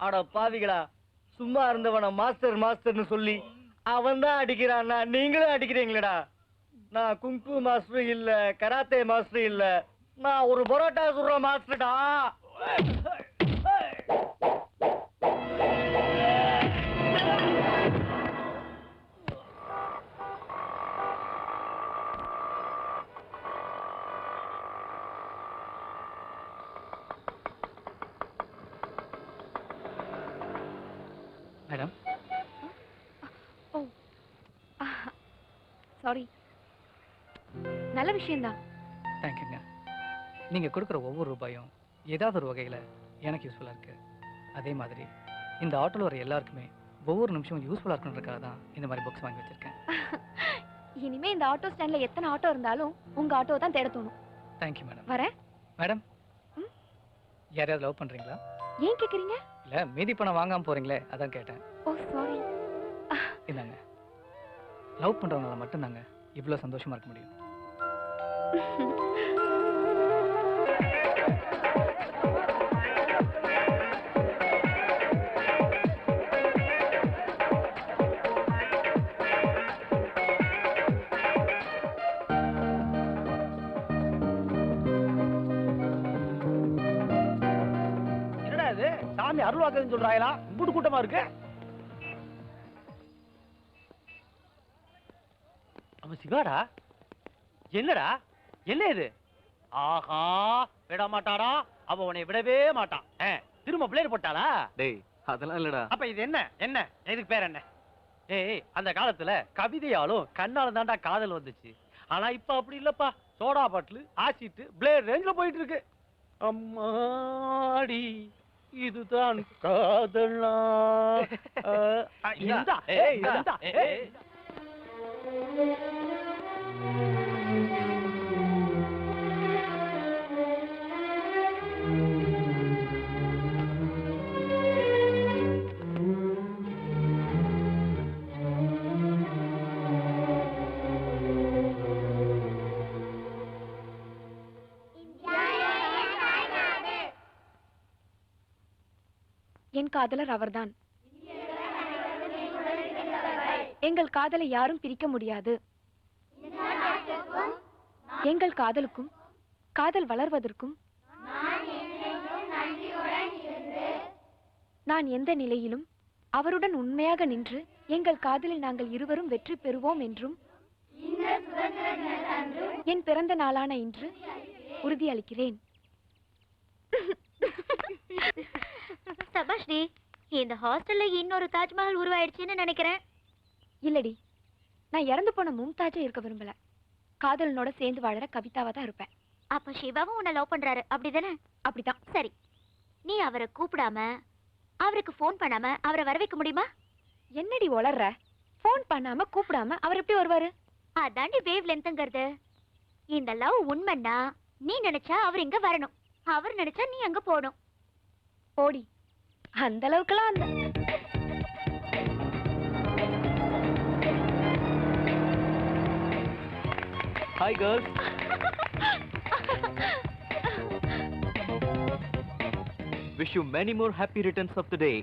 அட பாவிகளா, சும்மா இருந்தவன மாஸ்டர் மாஸ்டர்னு சொல்லி அவன் தான் அடிக்கிறான்னா நீங்களும் அடிக்கிறீங்களடா. நான் குங்கு மாஸ்டர் இல்ல, கராத்தே மாஸ்டர் இல்ல, நான் ஒரு பரோட்டா சுடுற மாஸ்டர்டா. மேடம். ஓ சாரி. நல்ல விஷயம்தான். தேங்க்யூங்க. நீங்கள் கொடுக்குற ஒவ்வொரு ரூபாயும் ஏதாவது ஒரு வகையில் எனக்கு யூஸ்ஃபுல்லாக இருக்கு. அதே மாதிரி இந்த ஆட்டோவில் வர எல்லாருக்குமே ஒவ்வொரு நிமிஷமும் யூஸ்ஃபுல்லாக இருக்கணுன்றக்காக தான் இந்த மாதிரி புக்ஸ் வாங்கி வச்சிருக்கேன். இனிமே இந்த ஆட்டோ ஸ்டாண்ட்ல எத்தனை ஆட்டோ இருந்தாலும் உங்க ஆட்டோ தான் தேட தோணும். Thank you madam. வரேன். மேடம், யாரையாவது லவ் பண்ணுறீங்களா? ஏன் கேட்குறீங்க? இல்லை, மீதி பணம் வாங்காமல் போகிறீங்களே, அதான் கேட்டேன். ஓ சாரி. இல்லைங்க, லவ் பண்ணுறவங்களால மட்டும்தாங்க இவ்வளோ சந்தோஷமாக இருக்க முடியும். என்னடா இது, சாமி அருள்வாக்குன்னு சொல்றாங்களா? இம்புட்டு கூட்டமா இருக்கு. அவன் சிவாடா? என்னடா என்ன இது? ஆஹா, விட மாட்டாடா. அவ உன்னை விடவே மாட்டான். திரும்ப பிளேர் போட்டாளா? டேய், அதெல்லாம் இல்லடா. அப்ப இது என்ன? என்ன இதுக்கு பேர் என்ன? ஏய், அந்த காலத்துல கவிதையாலும் கண்ணால தான்டா காதல் வந்துச்சு. ஆனா இப்ப அப்படி இல்லப்பா. சோடா பாட்டில், ஆசிட், பிளேர் ரேஞ்சில போயிட்டு இருக்கு. அம்மாடி, இதுதான் காதலா. இந்தா, ஏய், இந்தா, ஏய். என் காதலர் அவர்தான். எங்கள் காதலை யாரும் பிரிக்க முடியாது. எங்கள் காதலுக்கும் காதல் வளர்வதற்கும் நான் எந்த நிலையிலும் அவருடன் உண்மையாக நின்று எங்கள் காதலில் நாங்கள் இருவரும் வெற்றி பெறுவோம் என்றும் என் பிறந்த நாளான இன்று உறுதியளிக்கிறேன். சபாஷ்டி, இந்த ஹாஸ்டல்ல இன்னொரு தாஜ்மஹால் உருவாயிடுச்சுன்னு நினைக்கிறேன். இல்லடி, நான் இறந்து போன மும்தாஜா இருக்க விரும்பல. காதலனோட சேர்ந்து வாழற கவிதாவா தான் இருப்பேன். அப்ப சிவாவும் உன்னை லவ் பண்றாரு, அப்படிதானே? அப்படிதான். சரி, நீ அவரை கூப்பிடாம, அவருக்கு ஃபோன் பண்ணாம அவரை வர வைக்க முடியுமா? என்னடி உளர்ற? ஃபோன் பண்ணாம கூப்பிடாம அவர் எப்படி வருவாரு? அதாண்டி வேவ் லென்த்ங்கிறது. இந்த லவ் உண்மைன்னா நீ நினைச்சா அவர் இங்க வரணும், அவர் நினைச்சா நீ அங்க போகணும். போடி, அந்த அளவுக்குலாம் அந்த Hi girls. Wish you many more happy returns of the day.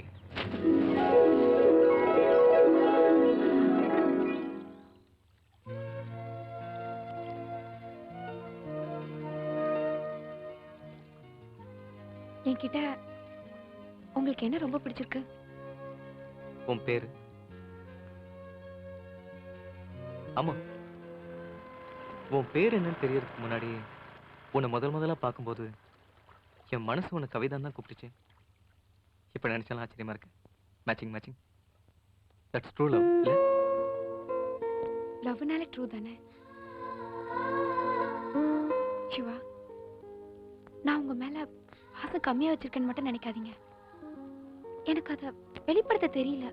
என்கிட்ட உங்களுக்கு என்ன ரொம்ப பிடிச்சிருக்கு? உன் பேரு? ஆமா, உன் பேர் என்னன்னு தெரியறதுக்கு முன்னாடி உன்னை முதல்ல பார்க்கும்போது என் மனசு உன்னை கவிதான் தான் கூப்பிட்டுச்சு. இப்ப நினைச்சாலும் ஆச்சரியமா இருக்கு. மேட்சிங். தட்ஸ் ட்ரூ லவ் இல்ல? லவ்னால ட்ரூ தானே சிவா? நான் உங்க மேல ஆசை கம்மியா வச்சிருக்கேன்னு மட்டும் நினைக்காதீங்க. எனக்கு அதை வெளிப்படுத்த தெரியல.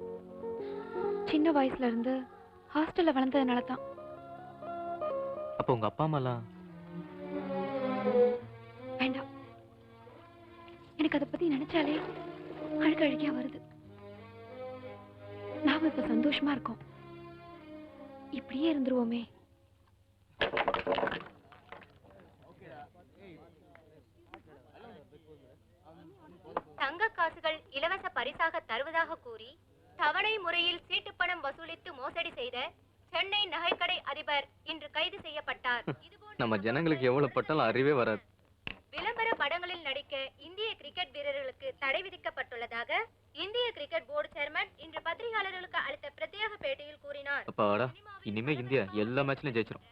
சின்ன வயசுல இருந்து ஹாஸ்டல்ல வளர்ந்ததுனால தான். அப்ப உங்க அப்பா அம்மாலாம்? வேண்டாம், எனக்கு அதை பத்தி நினைச்சாலே அழுகியா வருது. நாம இப்ப சந்தோஷமா இருக்கோம், இப்படியே இருந்துருவோமே. தங்க காசுகள் இலவச பரிசாக தருவதாக கூறி தவணை முறையில் சீட்டு பணம் வசூலித்து மோசடி செய்த சென்னை நகைக்கடை அதிபர் இன்று கைது செய்யப்பட்டார். நம்ம ஜனங்களுக்கு எவ்வளவு பட்டாலும் அறிவே வராது. விளம்பர படங்களில் நடிக்க இந்திய கிரிக்கெட் வீரர்களுக்கு தடை விதிக்கப்பட்டுள்ளதாக இந்திய கிரிக்கெட் போர்டு சேர்மன் இன்று பத்திரிகையாளர்களுக்கு அளித்த பிரத்யேக பேட்டியில் கூறினார். அப்பாடா, இனிமே இந்தியா எல்லா மேட்ச்லயும் ஜெயிச்சிரும்.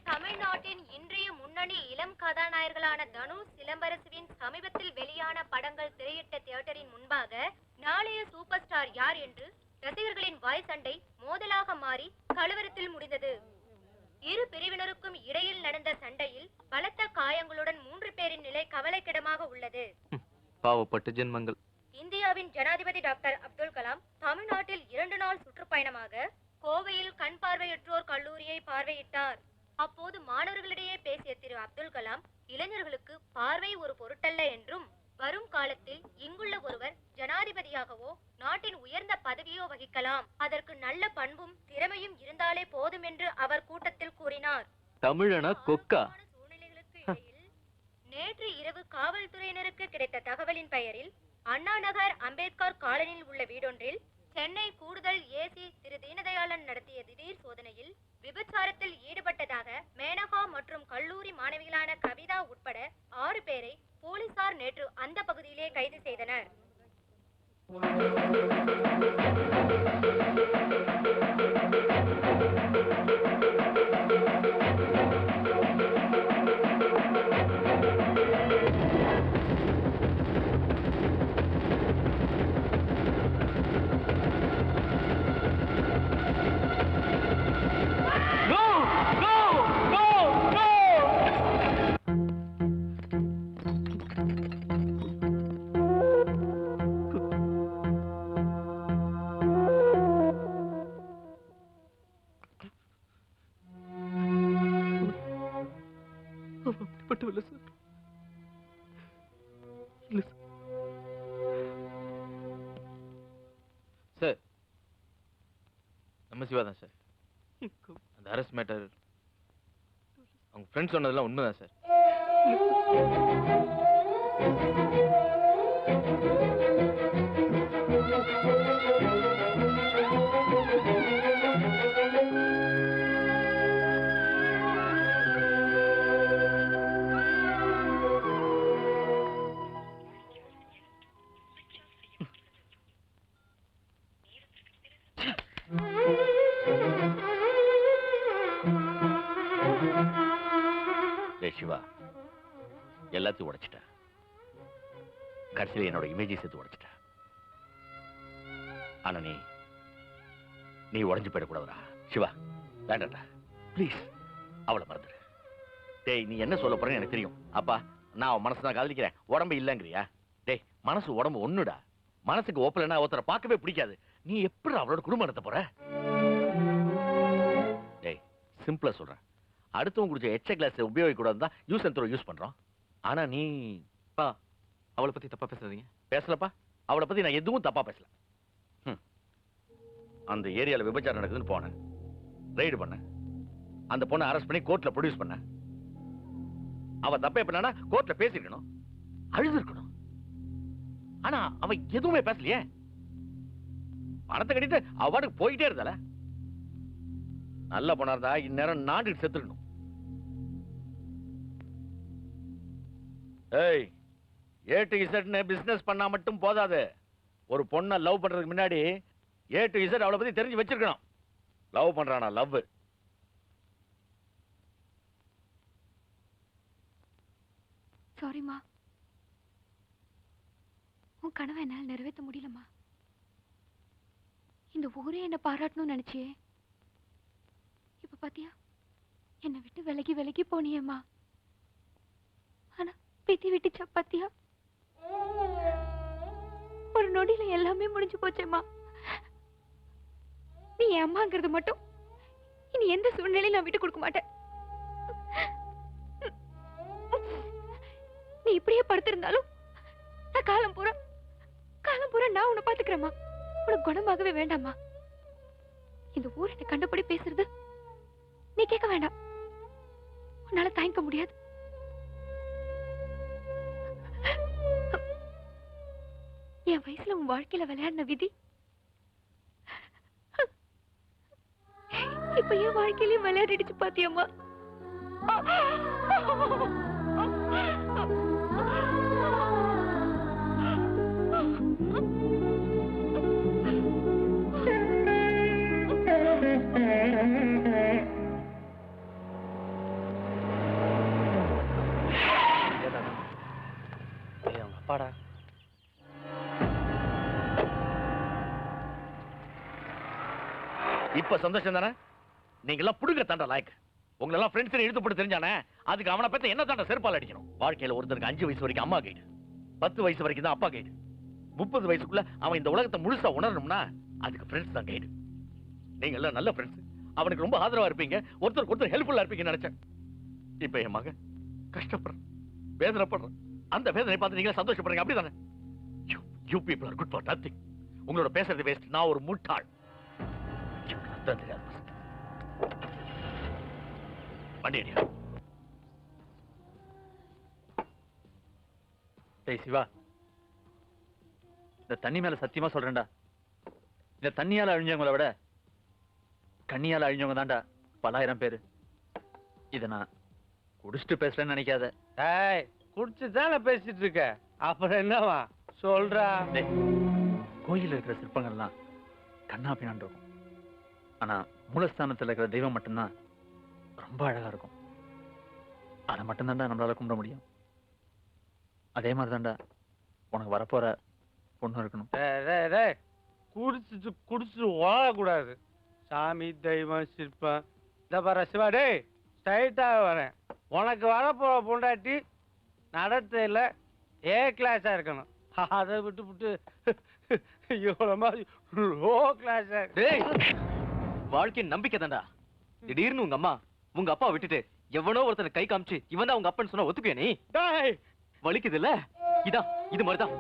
தமிழ்நாட்டின் இன்றைய முன்னணி இளம் கதாநாயகர்களான தனுஷ், சிலம்பரசுவின் சமீபத்தில் வெளியான படங்கள் திரையிட்ட தியேட்டரின் முன்பாக நாளைய சூப்பர் ஸ்டார் யார் என்று ரசிகர்களின் வாய் சண்டை மோதலாக மாறி கலவரத்தில் முடிந்தது. இரு பிரிவினருக்கும் இடையில் நடந்த சண்டையில் பலத்த காயங்களுடன் 3 பேரின் நிலை கவலைக்கிடமாக உள்ளது. பாவப்பட்ட ஜென்மங்கள். இந்தியாவின் ஜனாதிபதி டாக்டர் அப்துல் கலாம் தமிழ்நாட்டில் 2 நாள் சுற்றுப்பயணமாக கோவையில் கண் பார்வையற்றோர் கல்லூரியை பார்வையிட்டார். அப்போது மாணவர்களிடையே பேசிய திரு அப்துல் கலாம், இளைஞர்களுக்கு பார்வை ஒரு பொருட்டல்ல என்றும் வரும் காலத்தில் இங்குள்ள ஒருவர் ஜனாதிபதியாகவோ நாட்டின் உயர்ந்த பதவியோ வகிக்கலாம், அதற்கு நல்ல பண்பும் திறமையும் இருந்தாலே போதும் என்று அவர் கூட்டத்தில் கூறினார். தமிழனா கொக்கா? சூழ்நிலைகளுக்கு இடையில் நேற்று இரவு காவல்துறையினருக்கு கிடைத்த தகவலின் பெயரில் அண்ணா நகர் அம்பேத்கர் காலனியில் உள்ள வீடொன்றில் சென்னை கூடுதல் ஏசி திரு தீனதயாளன் நடத்திய திடீர் சோதனையில் விபச்சாரத்தில் ஈடுபட்டதாக மேனகா மற்றும் கல்லூரி மாணவிகளான கவிதா உட்பட 6 பேரை போலீசார் நேற்று அந்த பகுதியிலே கைது செய்தனர். சார், நம்ம சிவா தான் சார். அந்த அரெஸ்ட் மேட்டர் அவங்க ஃப்ரெண்ட்ஸ் சொன்னதெல்லாம் உண்மைதான் சார். சிவா, எல்லாத்தையும் உடைச்சிட்ட. கடைசியில் என்னோட இமேஜை சேர்த்து உடைச்சிட்ட. ஆனா நீ உடைஞ்சு போயிடக்கூடாதுடா சிவா. வேண்டாம்டா, ப்ளீஸ் அவளை மறந்துடு. டேய், நீ என்ன சொல்ல போறேன்னு எனக்கு தெரியும். அப்பா, நான் அவன் மனசு தான் காதலிக்கிறேன், உடம்பு இல்லைங்கிறியா? டேய், மனசு உடம்பு ஒண்ணுடா. மனசுக்கு ஒப்பலைன்னா ஒருத்தரை பார்க்கவே பிடிக்காது. நீ எப்படி அவளோட குடும்பம் நடத்த போற? டேய், சிம்பிளா சொல்றேன். அடுத்தவங்க குடிச்ச எச்ச கிளாஸ் உபயோகிக்க கூடாது தான் யூஸ் அண்ட் த்ரோ யூஸ் பண்றோம். ஆனா நீ பா அவளை பத்தி தப்பா பேசாதீங்க. பேசலப்பா. அவளை பத்தி நான் எதுவும் தப்பா பேசல. அந்த ஏரியால விபச்சாரம் நடக்குதுன்னு போனேன், ரைடு பண்ணேன். அந்த பொண்ணை அரெஸ்ட் பண்ணி கோர்ட்ல ப்ரொடியூஸ் பண்ண. அவ தப்பே பண்ணா கோர்ட்ல பேசிருக்கணும், அழுது இருக்கணும். ஆனா அவ எதுவுமே பேசலையே. பணத்தை கட்டிட்டு அவ பாட்டுக்கு போயிட்டே இருந்தால. நல்ல பொண்ணா இருந்தா இந்நேரம் நாட்டுக்கு செத்துக்கணும். ஏய், ஏ டு இசட்னு பிசினஸ் பண்ணா மட்டும் போதாது. ஒரு பொண்ணை லவ் பண்றதுக்கு முன்னாடி ஏ டு இசட் அவளை பத்தி தெரிஞ்சு வச்சிருக்கணும். லவ் பண்றானா லவ். சாரிம்மா, உன் கனவை என்னால் நிறைவேற்ற முடியலம்மா. இந்த ஊரே என்னை பாராட்டணும்னு நினைச்சியே, இப்ப பாத்தியா என்னை விட்டு விலகி விலகி போனியேம்மா. ஆனா பித்தி விட்டுச்சா பாத்தியா? ஒரு நொடியில எல்லாமே முடிஞ்சு போச்சேம்மா. நீ என் அம்மாங்கிறது மட்டும் இனி எந்த சூழ்நிலையும் நான் விட்டு கொடுக்க மாட்டேன். நீ இப்படியே படுத்திருந்தாலும் நான் காலம் பூரா நான் உன்னை பாத்துக்கிறேம்மா. உனக்கு குணமாகவே வேண்டாமா? இந்த ஊர் என்னை கண்டபடி பேசுறது நீ கேட்க வேண்டாம். உன்னால தாங்கிக்க முடியாது. என் வயசுல உன் வாழ்க்கையில விளையாடின விதி இப்ப என் வாழ்க்கையிலயும் விளையாடிடுச்சு பாத்தியம்மா. அப்பாடா, இப்ப சந்தோஷம் தானே? நீங்க எல்லாம் புடுங்க தாண்டா லாய்க்கு. உங்களை எல்லாம் ஃப்ரெண்ட்ஸ் இழுத்து போட்டு தெரிஞ்சானே, அதுக்கு அவனை பத்தி என்ன தாண்டா செருப்பால் அடிக்கணும். வாழ்க்கையில ஒருத்தருக்கு 5 வயசு வரைக்கும் அம்மா கைடு, 10 வயசு வரைக்கும் தான் அப்பா கைடு, 30 வயசுக்குள்ள அவன் இந்த உலகத்தை முழுசா உணரணும்னா அதுக்கு ஃப்ரெண்ட்ஸ் தான் கைடு. நீங்க எல்லாம் நல்ல ஃப்ரெண்ட்ஸ், அவனுக்கு ரொம்ப ஆதரவா இருப்பீங்க, ஒருத்தருக்கு ஒருத்தர் ஹெல்ப்ஃபுல்லா இருப்பீங்கன்னு நினைச்சேன். இப்ப என் மகன் கஷ்டப்படுறேன், வேதனைப்படுறேன். அந்த வேதனை பார்த்து நீங்க சந்தோஷப்படுறீங்க, அப்படிதானே? You people are good for nothing. உங்களோட பேசுறது வேஸ்ட். நான் ஒரு முட்டாள். தெரியாது. வண்டி அடியா. டேய் சிவா, இந்த தண்ணி மேல சத்தியமா சொல்றேன்டா, இந்த தண்ணியால அழிஞ்சவங்கள விட கண்ணியால அழிஞ்சவங்க தான்டா பலாயிரம் பேரு. இத நான் குடிச்சிட்டு பேசுறேன்னு நினைக்காத. ஏய், குடிச்சு தானே பேசிட்டு இருக்க, அப்புறம் என்னவா சொல்றா? கோயில இருக்கிற சிற்பங்கள்லாம் கண்ணா பின்னான் இருக்கும், ஆனா மூலஸ்தானத்துல இருக்கிற தெய்வம் மட்டும்தான் ரொம்ப அழகா இருக்கும். அதை மட்டும்தான்டா நம்மளால கும்பிட முடியும். அதே மாதிரி தான்டா உனக்கு வரப்போற பொண்ணு இருக்கணும். குடிச்சிட்டு ஓடக்கூடாது. சாமி, தெய்வம், சிற்பம். இந்த பாரு சிவா, டேய் ஸ்ட்ரைட்டா வரேன். உனக்கு வரப்போற பொண்டாட்டி நடத்தையில ஏ கிளாஸா இருக்கணும். அதை விட்டு இவ்வளவு மாதிரி லோ கிளாஸா. டேய், வாழ்க்கையின் நம்பிக்கை தான்டா. திடீர்னு உங்க அம்மா உங்க அப்பா விட்டுட்டு எவனோ ஒருத்தனை கை காமிச்சு இவன் தான் உங்க அப்பன்னு சொன்னா ஒத்துக்குவியா நீ? வலிக்குது இல்ல? இதான் இது மாதிரிதான்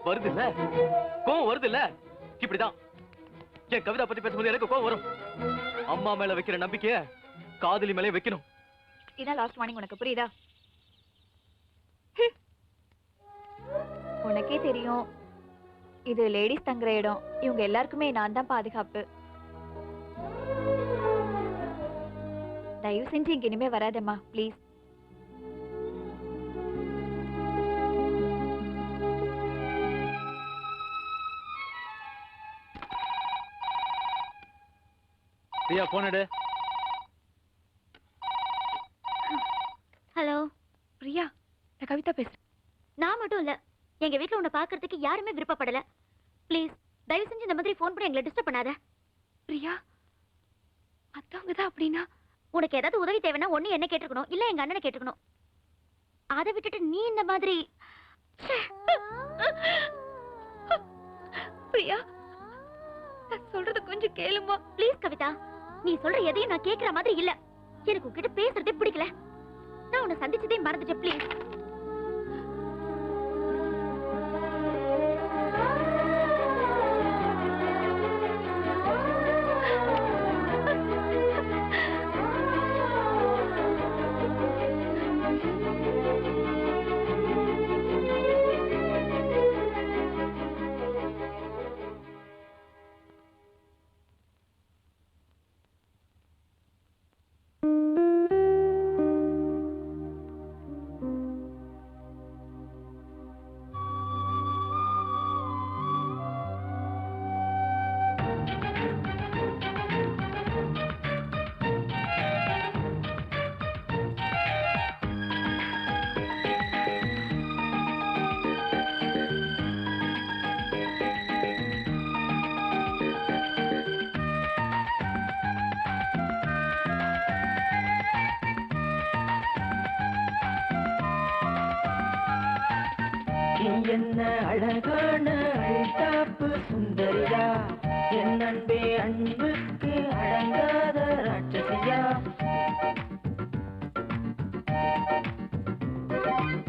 வருது இல்ல, கோவம் வருது இல்ல. இப்படிதான் என் கவிதா பத்தி பேசும்போது எனக்கு கோவம் வரும். அம்மா மேல வைக்கிற நம்பிக்கைய காதலி மேலே வைக்கணும். இதான் லாஸ்ட் வார்னிங், உனக்கு புரியுதா? உனக்கே தெரியும் இது லேடிஸ் தங்குற இடம், இவங்க எல்லாருக்குமே நான் தான் பாதுகாப்பு. தயவு செஞ்சு இங்க இனிமே வராதம்மா ப்ளீஸ். பிரியா, போன் எடு. ஹலோ பிரியா, நான் கவிதா பேசுறேன். நான் மட்டும் இல்ல, எங்க வீட்ல உன்னை பாக்குறதுக்கு யாருமே விருப்பப்படல. ப்ளீஸ் தயவு செஞ்சு இந்த மாதிரி ஃபோன் பண்ணி எங்களை டிஸ்டர்ப் பண்ணாத. பிரியா, மத்தவங்க தான் அப்படின்னா உனக்கு ஏதாவது உதவி தேவைன்னா ஒண்ணு என்ன கேட்டுக்கணும், இல்ல எங்க அண்ணனை கேட்டுக்கணும். அதை விட்டுட்டு நீ இந்த மாதிரி. பிரியா, நான் சொல்றது கொஞ்சம் கேளுமா ப்ளீஸ் கவிதா. நீ சொல்ற எதையும் நான் கேக்குற மாதிரி இல்ல. எனக்கு உன்கிட்ட பேசுறதே பிடிக்கல. நான் உன்னை சந்திச்சதே மறந்துட்டேன் ப்ளீஸ். என்ன அழகான அழ்தாப்பு சுந்தரியா, என் அன்பே அன்புக்கு அடங்காத ராட்சசியா.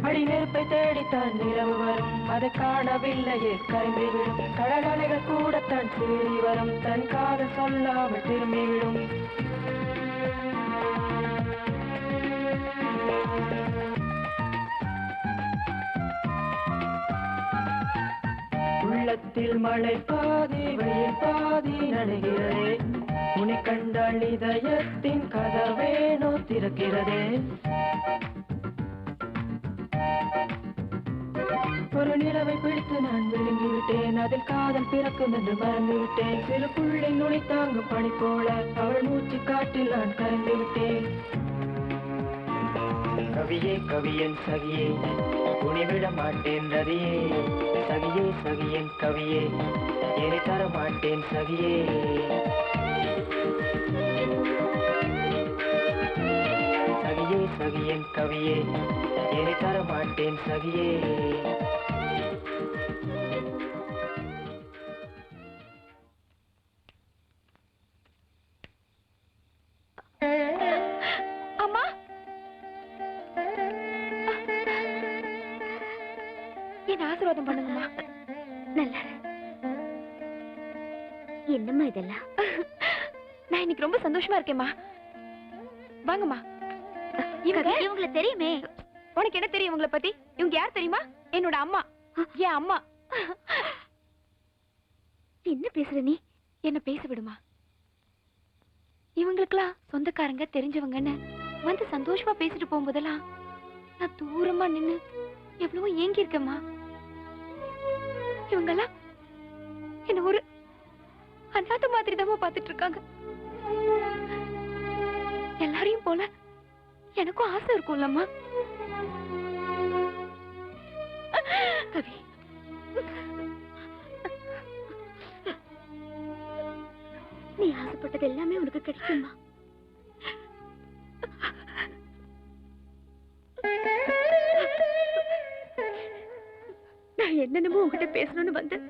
அடி நெருப்பை தேடித்தான் நிலவு வரும், அதை காணவில்லையே கரைந்துவிடும். கடல் அலைகள் கூடத்தான் சீறி வரும், தன் காதல் சொல்லாமல் திரும்பிவிடும். உள்ளத்தில் மழை பாதி வெயில் பாதி நனைகிறதே, உன்னை கண்டால் இதயத்தின் கதவேனோ திறக்கிறதே. ஒரு நிலவை பிடித்து நான் விழுங்கிவிட்டேன், அதில் காதல் பிறக்கும் என்று மறந்துவிட்டேன். சிறு புள்ளை நுனி தாங்கும் பனி போல அவள் மூச்சு காட்டில் நான் கரைந்து விட்டேன். கவியே கவியன் சகியே உனிவிட மாட்டேன் ரதியே, சகியே சகியன் கவியே என்னை தர மாட்டேன் சகியே. சகியே சகியன் கவியே என்னை தர மாட்டேன் சகியே. அம்மா, என்ன ஆசீர்வாதம் பண்ணுங்கம்மா. நல்லா என்னம்மா இதெல்லாம்? நான் இன்னைக்கு ரொம்ப சந்தோஷமா இருக்கேம்மா. வாங்கம்மா. இவங்களை தெரியுமே. உனக்கு என்ன தெரியும் இவங்களை பத்தி? இவங்க யார் தெரியுமா? என்னோட அம்மா, என் அம்மா. என்ன பேசுற நீ? என்ன பேச விடுமா. இவங்களுக்கெல்லாம் சொந்தக்காரங்க தெரிஞ்சவங்கன்னு வந்து சந்தோஷமா பேசிட்டு போகும்போதெல்லாம் நான் தூரமா நின்னு எவ்வளவோ ஏங்கி இருக்கேம்மா. இவங்கெல்லாம் என்ன ஒரு அநாத மாதிரி தான் பார்த்துட்டு இருக்காங்க. எல்லாரையும் போல எனக்கும் ஆசை இருக்கும்லம்மா. கவி, நீ ஆசைப்பட்டது எல்லாமே உனக்கு கிடைக்குமா? நான் என்னென்னமோ உங்ககிட்ட பேசணும்னு வந்தேன்.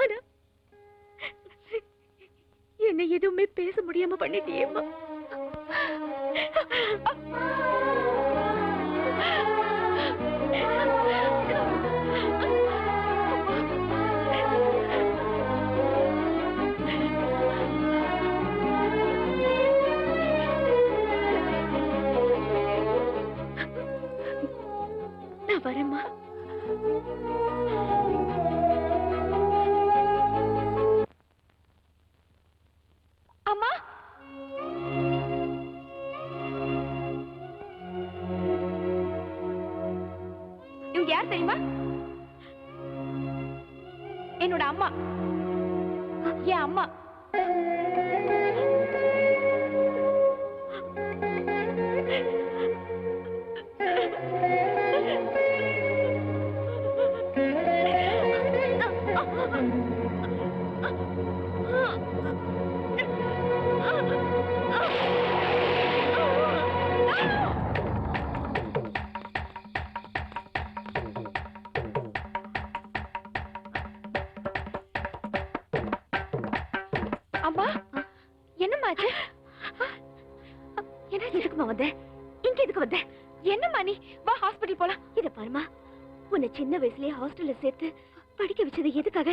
ஆனா என்ன எதுவுமே பேச முடியாம பண்ணிட்டியேம்மா. நான் வரேம்மா. அம்மா, இவங்க யார் தெரியுமா? என்னோட அம்மா, என் அம்மா. அம்மா, என்னம்மா என்னமாச்சு? என்ன எதுக்குமா வந்த? இங்க எதுக்கு வந்த? என்னம்மா நீ? வா ஹாஸ்பிடல் போலாம். இத பாருமா, உன்னை சின்ன வயசுலயே ஹாஸ்டல்ல சேர்த்து படிக்க வச்சது எதுக்காக?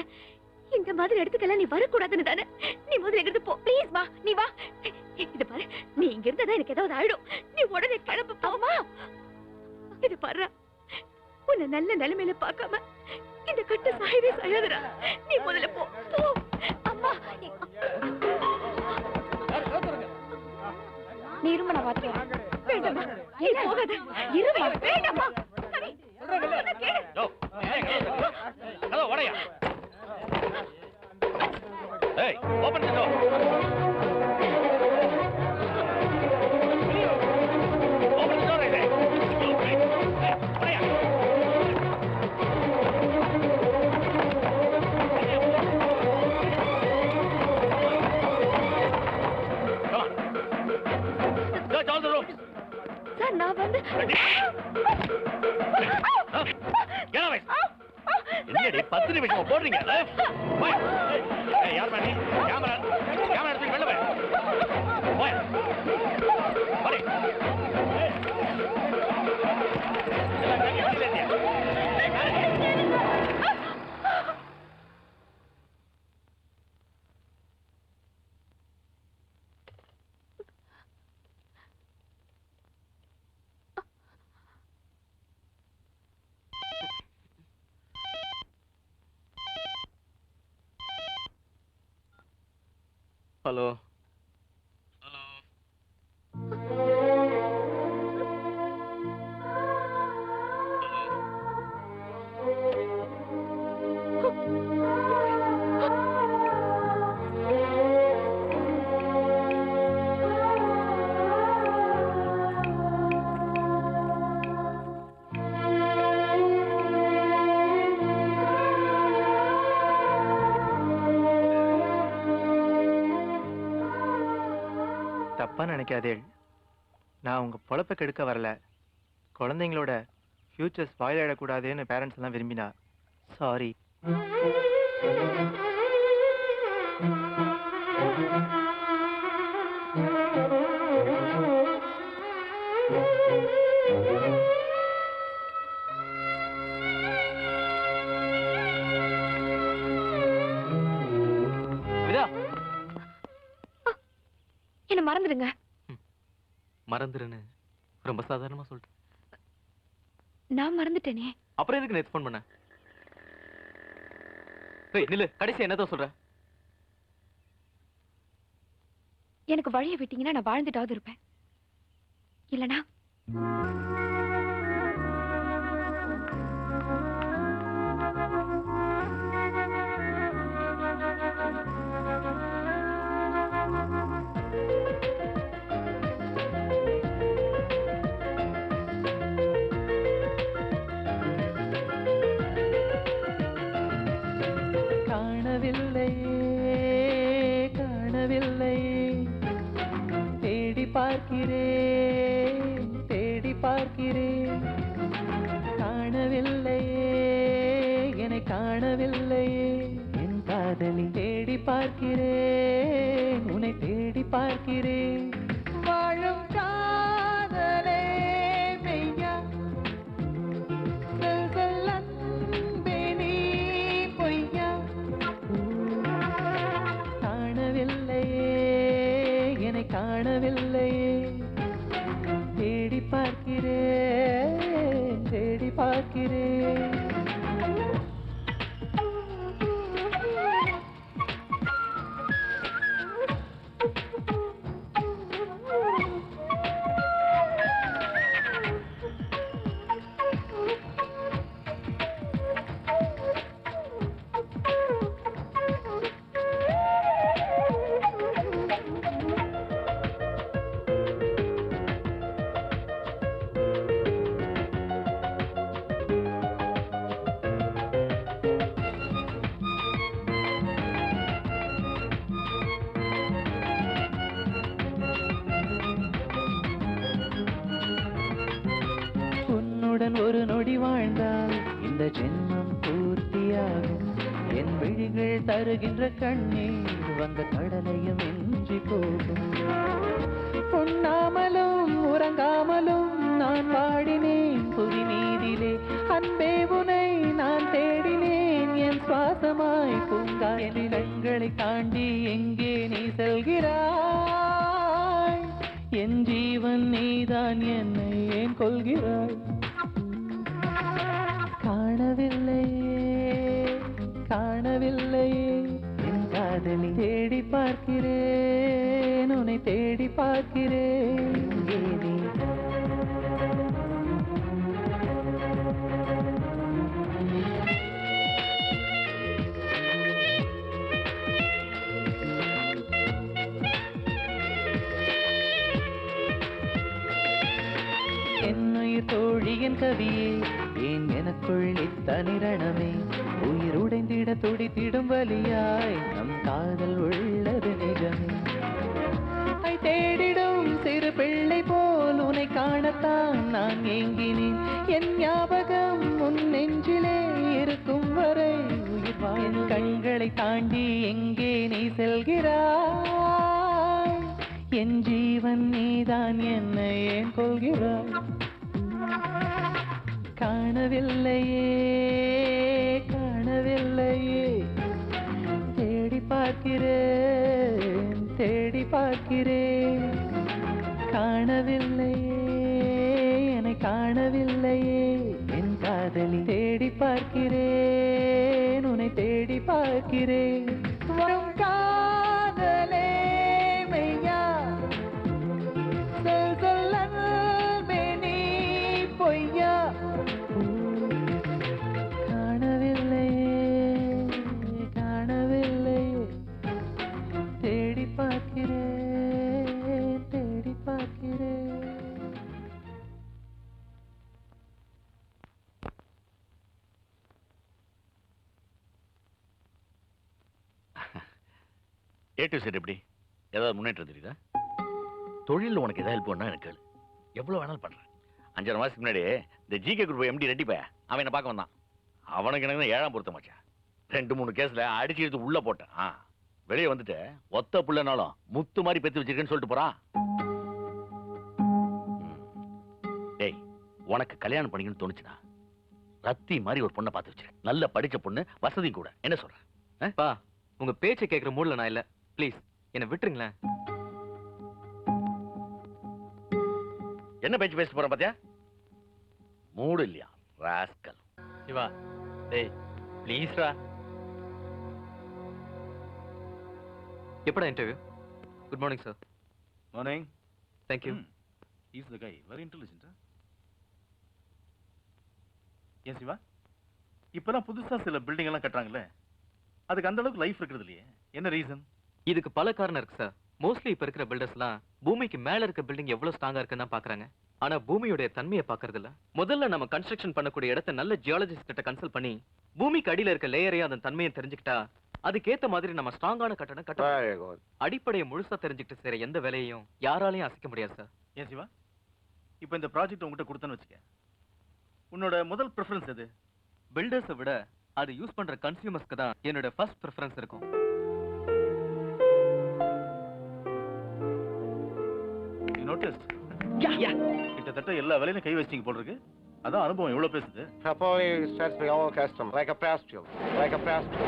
இந்த மாதிரி இடத்துக்கெல்லாம் நீ வரக்கூடாதுன்னு தானே. நீ முதல்ல இங்கிருந்து போ ப்ளீஸ். மா நீ வா. இத பாரு, நீ இங்க இருந்தாதான் எனக்கு ஏதாவது ஆயிடும். நீ உடனே கிளம்பு போமா. இத பாரு, உன்னை நல்ல நிலைமையில பார்க்காம இந்த கட்டு சாயவே சாயாதுடா. நீ முதல்ல போ போ. அம்மா நீ இருமா, நான் பாத்துக்கிறேன். வேண்டாமா, நீ போகாத. இருமா, வேண்டாமா. ஹலோ வடையா? ஏய் open the door. Open the door I say. வடையா? Come on. Search all the rooms. Sir நான் வந்து என்னடி 10 நிமிஷமா போடுறீங்க? யார் பண்ணி கேமரா எடுத்து வெளில போய் போய் ஹலோ தப்பா நினைக்காதேள். நான் உங்க பொழப்ப கெடுக்க வரல. குழந்தைங்களோட ஃபியூச்சர் ஸ்பாயில் ஆயிடக்கூடாதுன்னு பேரண்ட்ஸ் எல்லாம் விரும்பினா சாரி. என்ன மறந்துடுங்க. மறந்துருன்னு ரொம்ப சாதாரணமா சொல்லிட்டு நான் மறந்துட்டேனே. அப்புறம் எதுக்கு நேத்து ஃபோன் பண்ண? ஏய் நில்லு, கடைசி என்னதான் சொல்ற? எனக்கு வழியை விட்டீங்கன்னா நான் வாழ்ந்துட்டாவது இருப்பேன். இல்லனா தேடி பார்க்கிறேன் காணவில்லையே, என்னை காணவில்லையே என் காதலி. தேடி பார்க்கிறேன், உன்னை தேடி பார்க்கிறேன். வாழும் காதலே மெய்யா, சொல் அன்பே நீ பொய்யா. காணவில்லையே, என்னை காணவில்லையே. தேடி பார்க்கிறேன், தேடி பார்க்கிறேன். ஒரு நொடி வாழ்ந்தால் இந்த ஜென்மம் பூர்த்தியாகும். என் விழிகள் தருகின்ற கண்ணீர் வந்த கடலையும் மிஞ்சி போகும். உண்ணாமலும் உறங்காமலும் நான் பாடினேன் புவி மீதிலே. அன்பே உனை நான் தேடினேன் என் சுவாசமாய் பூங்காற்று. கண்களை தாண்டி எங்கே நீ செல்கிறாய்? என் ஜீவன் நீதான், என்னை ஏன் கொள்கிறாய்? காணவில்லையே காணவில்லையே என் காதலி. தேடி பார்க்கிறேன் உன்னை தேடி பார்க்கிறேன். எங்கே நீ? என்னுயிர் தோழியின் கவியே, ஏன் எனக்குள் இத்தனை ரணமே? உயிர் உடைந்திட துடித்திடும் வலியாய் நம் காதல் உள்ளது நிஜமே. தேடிடும் சிறு பிள்ளை போல் உன்னை காணத்தான் நான் ஏங்கினேன். என் ஞாபகம் உன் நெஞ்சிலே இருக்கும் வரை உயிர் வாழும். கண்களை தாண்டி எங்கே நீ செல்கிறாய்? என் ஜீவன் நீதான், என்னை ஏன் கொள்கிறாய்? காணவில்லையே காணவில்லையே தேடி பார்க்கிறேன் தேடி பார்க்கிறேன். காணவில்லையே என்னை காணவில்லையே என் காதலி. தேடி பார்க்கிறேன் உன்னை தேடி பார்க்கிறேன். வரும் காதலே மெய்யா, சொல் சொல் அன்பே நீ பொய்யா? காணவில்லையே காணவில்லையே தேடி பார்க்கிறேன் தேடி பார்க்கிறேன். ஏ டு செட் எப்படி ஏதாவது முன்னேற்றம் தெரியுதா? தொழிலில் உனக்கு ஏதாவது ஹெல்ப் பண்ணா எனக்கு கேளு. எவ்வளோ வேணாலும் பண்ணுறேன். 5 மாதத்துக்கு முன்னாடி இந்த ஜிகே குரூப் எம்டி ரெட்டி பையன் அவன் என்ன பார்க்க வந்தான். அவனுக்கு எனக்கு 7ஆம் பொருத்தமாச்சா. 2-3 கேஸில் அடிச்சு எடுத்து உள்ள போட்டேன். வெளியே வந்துட்டு ஒத்த புள்ளனாலும் முத்து மாதிரி பெத்து வச்சிருக்கேன்னு சொல்லிட்டு போறான். டேய், உனக்கு கல்யாணம் பண்ணிக்கணும்னு தோணுச்சுன்னா ரத்தி மாதிரி ஒரு பொண்ணை பார்த்து வச்சிருக்கேன். நல்ல படிச்ச பொண்ணு, வசதி கூட. என்ன சொல்றேன்? பா, உங்க பேச்சை கேட்கிற மூட்ல நான் இல்ல. ப்ளீஸ் என்ன விட்டுருங்களேன். என்ன பேச்சு பேச போறேன் பாத்தியா? மூடு இல்லையா ராஸ்கல். சிவா, டேய் ப்ளீஸ்ரா. எப்படா interview? Good morning sir. Morning. Thank you. Is the guy very intelligent. ஏன் சிவா, இப்பதான் புதுசா சில பில்டிங் எல்லாம் கட்டுறாங்கல்ல, அதுக்கு அந்த அளவுக்கு லைஃப் இருக்கிறது இல்லையே, என்ன ரீசன்? இதுக்கு பல காரணம் இருக்கு சார். மோஸ்ட்லி இப்ப இருக்கிற பில்டர்ஸ்லாம் பூமிக்கு மேல இருக்க பில்டிங் எவ்வளவு ஸ்ட்ராங்கா இருக்குன்னு தான் பாக்குறாங்க. ஆனா பூமியோட தன்மையை பாக்குறது இல்ல. முதல்ல நம்ம கன்ஸ்ட்ரக்ஷன் பண்ணக்கூடிய இடத்தை நல்ல ஜியாலஜிஸ்ட் கிட்ட கன்சல்ட் பண்ணி பூமிக்கு அடியில இருக்க லேயரையும் அதன் தன்மையை தெரிஞ்சுக்கிட்டா அதுக்கேத்த மாதிரி நம்ம ஸ்ட்ராங்கான கட்டடம் கட்டணும். அடிப்படையை முழுசா தெரிஞ்சுக்கிட்டு செய்யற எந்த வேலையையும் யாராலையும் அசைக்க முடியாது சார். ஏன் சிவா, இப்போ இந்த ப்ராஜெக்ட் உங்ககிட்ட கொடுத்தேன்னு வச்சுக்க, உன்னோட முதல் ப்ரிஃபரன்ஸ் எது? பில்டர்ஸை விட அது யூஸ் பண்ற கன்சியூமர்ஸ்க்கு தான் என்னோட ஃபர்ஸ்ட் ப்ரிஃபரன்ஸ் இருக்கும். கிட்டத்தட்ட எல்லா வேலையிலும் கை வச்சிங்க போல இருக்கு. அதான் அனுபவம் எவ்வளவு பேசுது. Properly satisfy all customers like a pastille, like a pastille,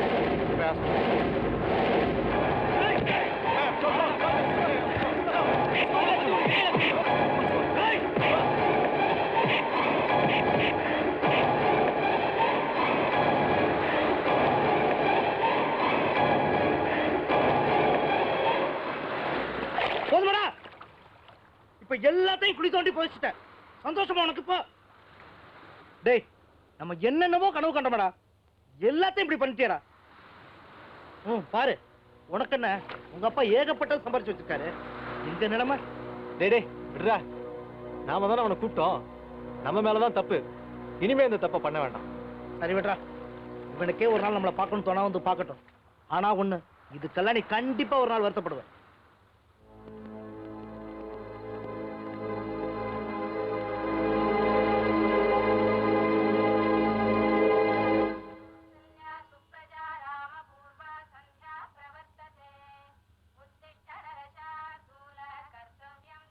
போதுமாடா? இப்ப எல்லாத்தையும் குழி தோண்டி போயிச்சிட்டேன். சந்தோஷமா உனக்கு இப்போ? டேய், நம்ம என்னென்னவோ கனவு கண்டோம்டா, எல்லாத்தையும் இப்படி பண்ணிட்டியடா. பாரு, உனக்கு என்ன, உங்க அப்பா ஏகப்பட்டது சம்பாரிச்சு வச்சிருக்காரு. இந்த நிலைமை. டேய் டேய் விடுறா, நாம தானே அவனை கூப்பிட்டோம். நம்ம மேலதான் தப்பு. இனிமே இந்த தப்பை பண்ண வேண்டாம். சரி விடுறா, இவனுக்கே ஒரு நாள் நம்மளை பார்க்கணும் தோணா வந்து பார்க்கட்டும். ஆனா ஒண்ணு, இதுக்கெல்லாம் நீ கண்டிப்பா ஒரு நாள் வருத்தப்படுவ.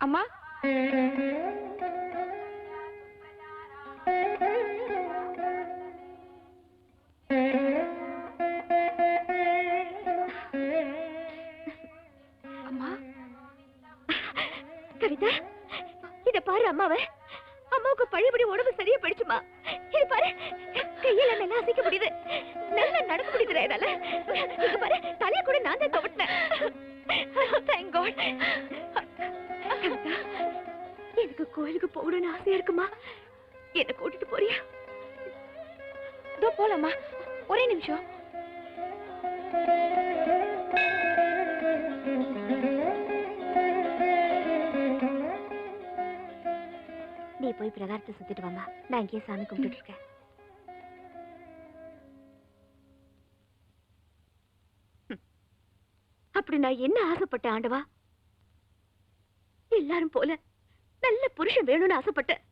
அம்மா அம்மா கவிதா இத பாரு அம்மாவை அம்மாவுக்கு பழையபடி உடம்பு சரியா போயிடுச்சுமா இது பாரு கையில நல்லா அசைக்க முடியுது நல்லா நடக்க முடியுதுடா என்னால இங்க பாரு தலைய கூட நான் தான் துவட்டினேன் தேங்க் காட் கவிதா எனக்கு கோயிலுக்கு போகணும்னு ஆசையா இருக்குமா என்ன கூட்டிட்டு போறியா இதோ போலாமா ஒரே நிமிஷம் நீ போய் பிரகாரத்தை சுத்திட்டு வாமா நான் இங்கேயே சாமி கும்பிட்டு இருக்கேன் அப்படி நான் என்ன ஆசைப்பட்டேன் ஆண்டவா எல்லாரும் போல நல்ல புருஷன் வேணும்னு ஆசைப்பட்டேன்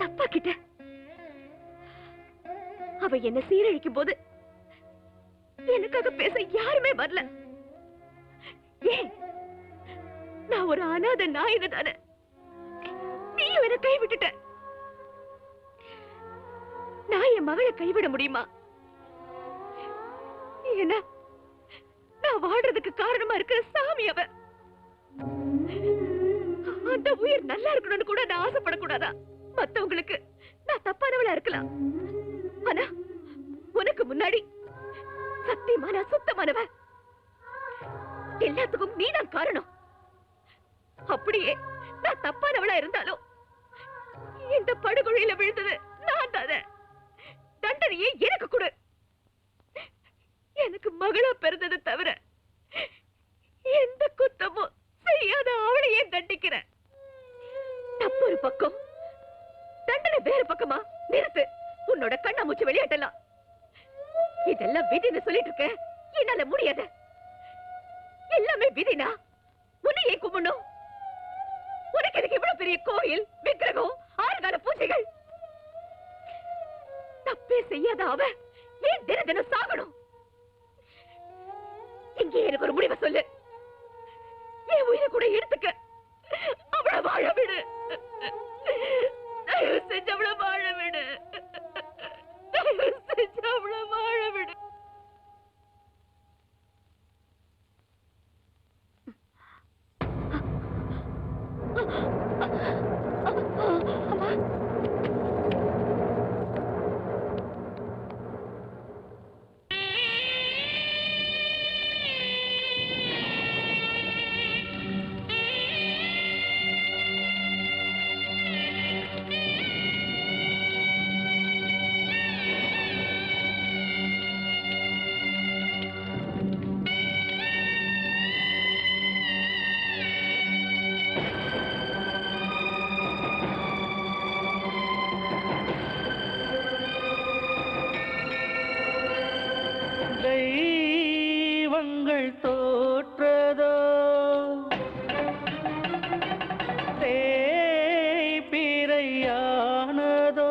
தப்பா கிட்ட அவ என்ன சீரழிக்கும் போது எனக்காக பேச யாருமே வரல ஏன் நான் ஒரு அனாதை நாயக தானே நீயும் என்ன கைவிட்டுட்ட நான் என் மகளை கைவிட முடியுமா ஏன்னா நான் வாழ்றதுக்கு காரணமா இருக்கிற சாமி அவ அந்த உயிர் நல்லா இருக்கணும்னு கூட நான் ஆசைப்படக்கூடாதா மத்தவங்களுக்கு நான் தப்பானவளா இருக்கலாம் ஆனா உனக்கு முன்னாடி சத்தியமா நான் சுத்தமானவ எல்லாத்துக்கும் நீதான் காரணம் அப்படியே நான் தப்பானவளா இருந்தாலும் இந்த படுகொலையில விழுந்தது நான் தானே தண்டனையே எனக்கு கொடு எனக்கு மகளா பிறந்ததை தவிர எந்த குத்தமும் செய்யாத அவளையே தண்டிக்கிறேன் தப்பு ஒரு பக்கம் தண்டனை வேறு பக்கமா நிறுத்து உன்னோட கண்ணாமூச்சி விளையாட்டலாம் இதெல்லாம் விதின்னு சொல்லிட்டு இருக்க என்னால முடியாத எல்லாமே விதினா உன்னை ஏன் கும்பிடணும் உனக்கு எனக்கு இவ்வளவு பெரிய கோயில் விக்கிரகம் ஆறுகால பூஜைகள் தப்பே செய்யாத அவ ஏன் தின தினம் சாகணும் இங்கே எனக்கு ஒரு முடிவை சொல்லு என் உயிரை கூட எடுத்துக்க அவளை வாழ விடு தயவு செஞ்சு அவளை வாழ விடு தயவு செஞ்சு அவளை வாழ விடு தெய்வங்கள் தோற்றதோ தேய்பிறையானதோ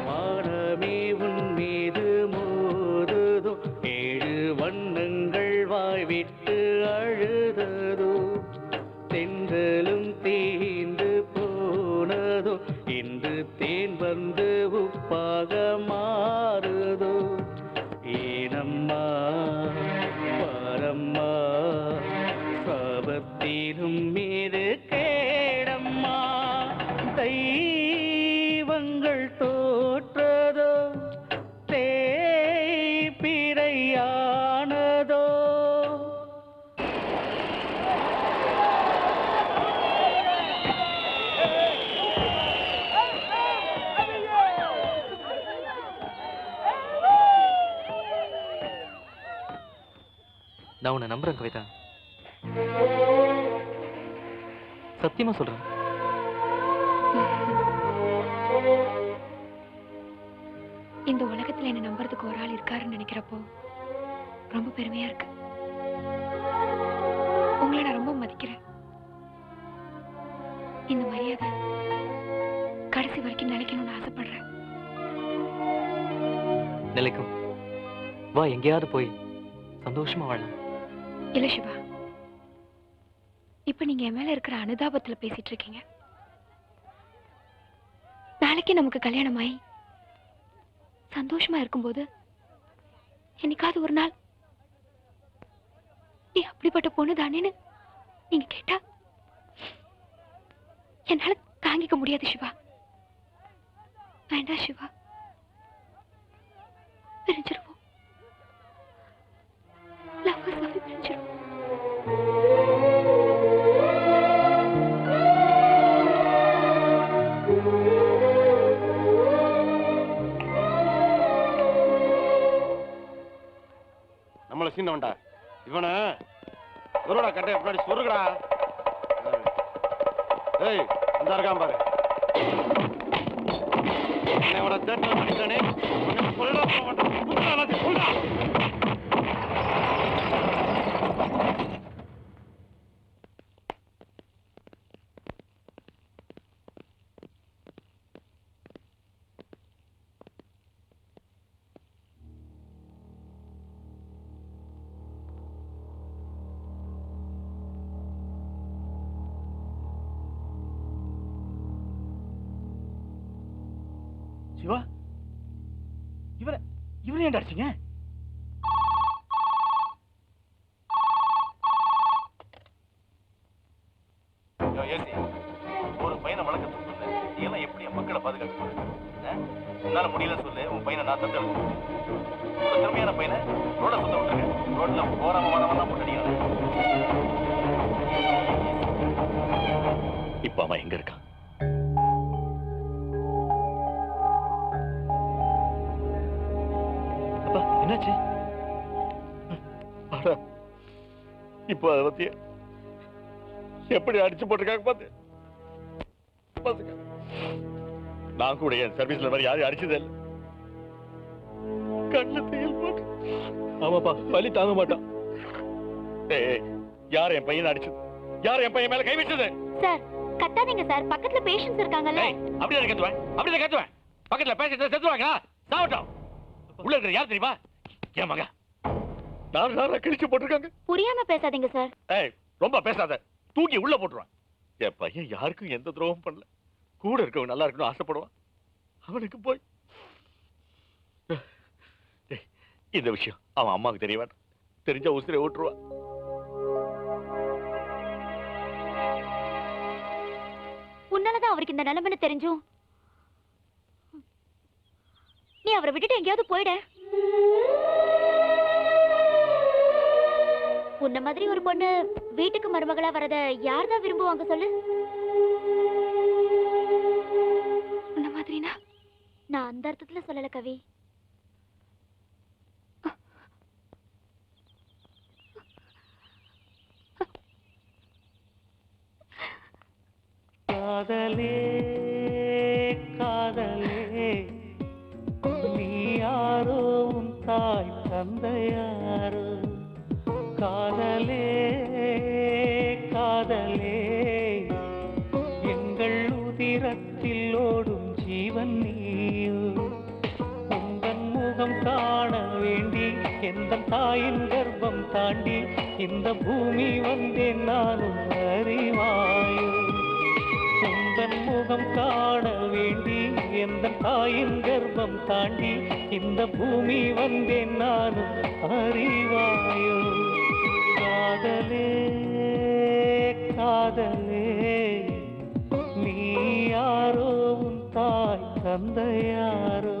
வானமே உன் மீது மோதுதோ ஏழு வண்ணங்கள் வாய்விட்டு அழுததோ தென்றலும் தீந்து போனதோ இன்று தேன் வந்து உப்பாக மாறுதோ ஏனம்மா பாரம்மா சாபத்திலும் மீது கேடம்மா தெய்வங்கள் தோற்றதோ தேய்பிறையானதோ நான் உன்னை நம்புறேன் கவிதா சத்தியமா சொல்றேன் இந்த உலகத்துல என்ன நம்புறதுக்கு ஒரு ஆள் இருக்காருன்னு நினைக்கிறப்போ ரொம்ப பெருமையா இருக்கு உங்களை நான் ரொம்ப மதிக்கிறேன் இந்த மரியாதை கடைசி வரைக்கும் நிலைக்கணும்னு ஆசைப்படுறேன் நிலைக்கும் வா எங்கேயாவது போய் சந்தோஷமா வாழலாம் இல்ல சிவா இப்ப நீங்க என் மேல இருக்கிற அனுதாபத்துல பேசிட்டு இருக்கீங்க. நாளைக்கு நமக்கு கல்யாணம் ஆகி சந்தோஷமா இருக்கும்போது என்னைக்காவது ஒரு நாள் நீ அப்படிப்பட்ட பொண்ணு தானேன்னு நீங்க கேட்டா என்னால தாங்கிக்க முடியாது சிவா. வேண்டாம் சிவா, பிரிஞ்சிருவோம். லவ்வர்ஸாவே பிரிஞ்சிருவோம். நம்மள சீனவன்டா இவனை ஒருடா கட்டைய பின்னாடி சொருகடா. ஏய் அந்த இருக்கான் பாரு, அவனை தேட்டர் பண்ணிட்டானே சொல்லடா சொல்லடா. சிவா, இவரை ஏன் அடிச்சீங்க? ஒரு பையனை வளர்க்கறது சொல்லு, நீ எல்லாம் எப்படி என் மக்களை பாதுகாக்க? உன்னால முடியல சொல்லு, உன் பையனை நான் தத்தெடுத்து ஒரு திறமையான பையனை ரோட சுத்த விட்டுருக்கேன். ரோட்ல போறவன் வரவன் போட்டடியான். இப்ப அவன் எங்க இருக்கான்? என்னாச்சு? இப்போ அதை பத்தி எப்படி அடிச்சு போட்டிருக்காங்க பாத்து. நான் கூட என் சர்வீஸ்ல மாதிரி யாரையும் அடிச்சதே இல்லை. கண்ணு தையல் போட்டு. ஆமாப்பா, வலி தாங்க மாட்டான். யார் என் பையனை அடிச்சது? யார் என் பையன் மேல கை வச்சது? சார் கத்தாதீங்க சார், பக்கத்துல பேஷண்ட்ஸ் இருக்காங்கல்ல. அப்படியே கத்துவேன், அப்படியே கத்துவேன். பக்கத்துல பேஷண்ட் செத்துவாங்க. சாவட்டும். உள்ள இருக்கிற யார் தெரியுமா? என் மகன். நான் கிழிச்சு போட்டிருக்காங்க. புரியாம பேசாதீங்க சார். ஏய், ரொம்ப பேசாத, தூக்கி உள்ள போட்டுருவான். என் பையன் யாருக்கும் எந்த துரோகம் பண்ணல. கூட இருக்கவங்க நல்லா இருக்கணும் ஆசைப்படுவான். அவனுக்கு போய் இந்த விஷயம் அவன் அம்மாவுக்கு தெரிய வேண்டாம். தெரிஞ்ச உசிரை ஓட்டுருவான். உன்னாலதான் அவருக்கு இந்த நிலைமைன்னு தெரிஞ்சும் நீ அவரை விட்டுட்டு எங்கேயாவது போயிட. உன்ன மாதிரி ஒரு பொண்ணு வீட்டுக்கு மருமகளா வரத யார்தான் விரும்புவாங்க சொல்லு? உன்ன மாதிரினா நான் அந்த அர்த்தத்துல சொல்லல கவி. காதலே காதலே நீ யாரோ உன் தாய் தந்தையாரோ. காதலே காதலே எங்கள் உதிரத்தில் ஓடும் ஜீவன் நீயோ. உந்தன் முகம் காண வேண்டி எந்த தாயின் கர்ப்பம் தாண்டி இந்த பூமி வந்தேன் நானும் அறிவாயோ. உந்தன் முகம் காண வேண்டி எந்த தாயின் கர்ப்பம் தாண்டி இந்த பூமி வந்தேன் நானும் அறிவாயோ. காதலே காதலே நீ யாரோ உன் தாய் தந்தையாரோ.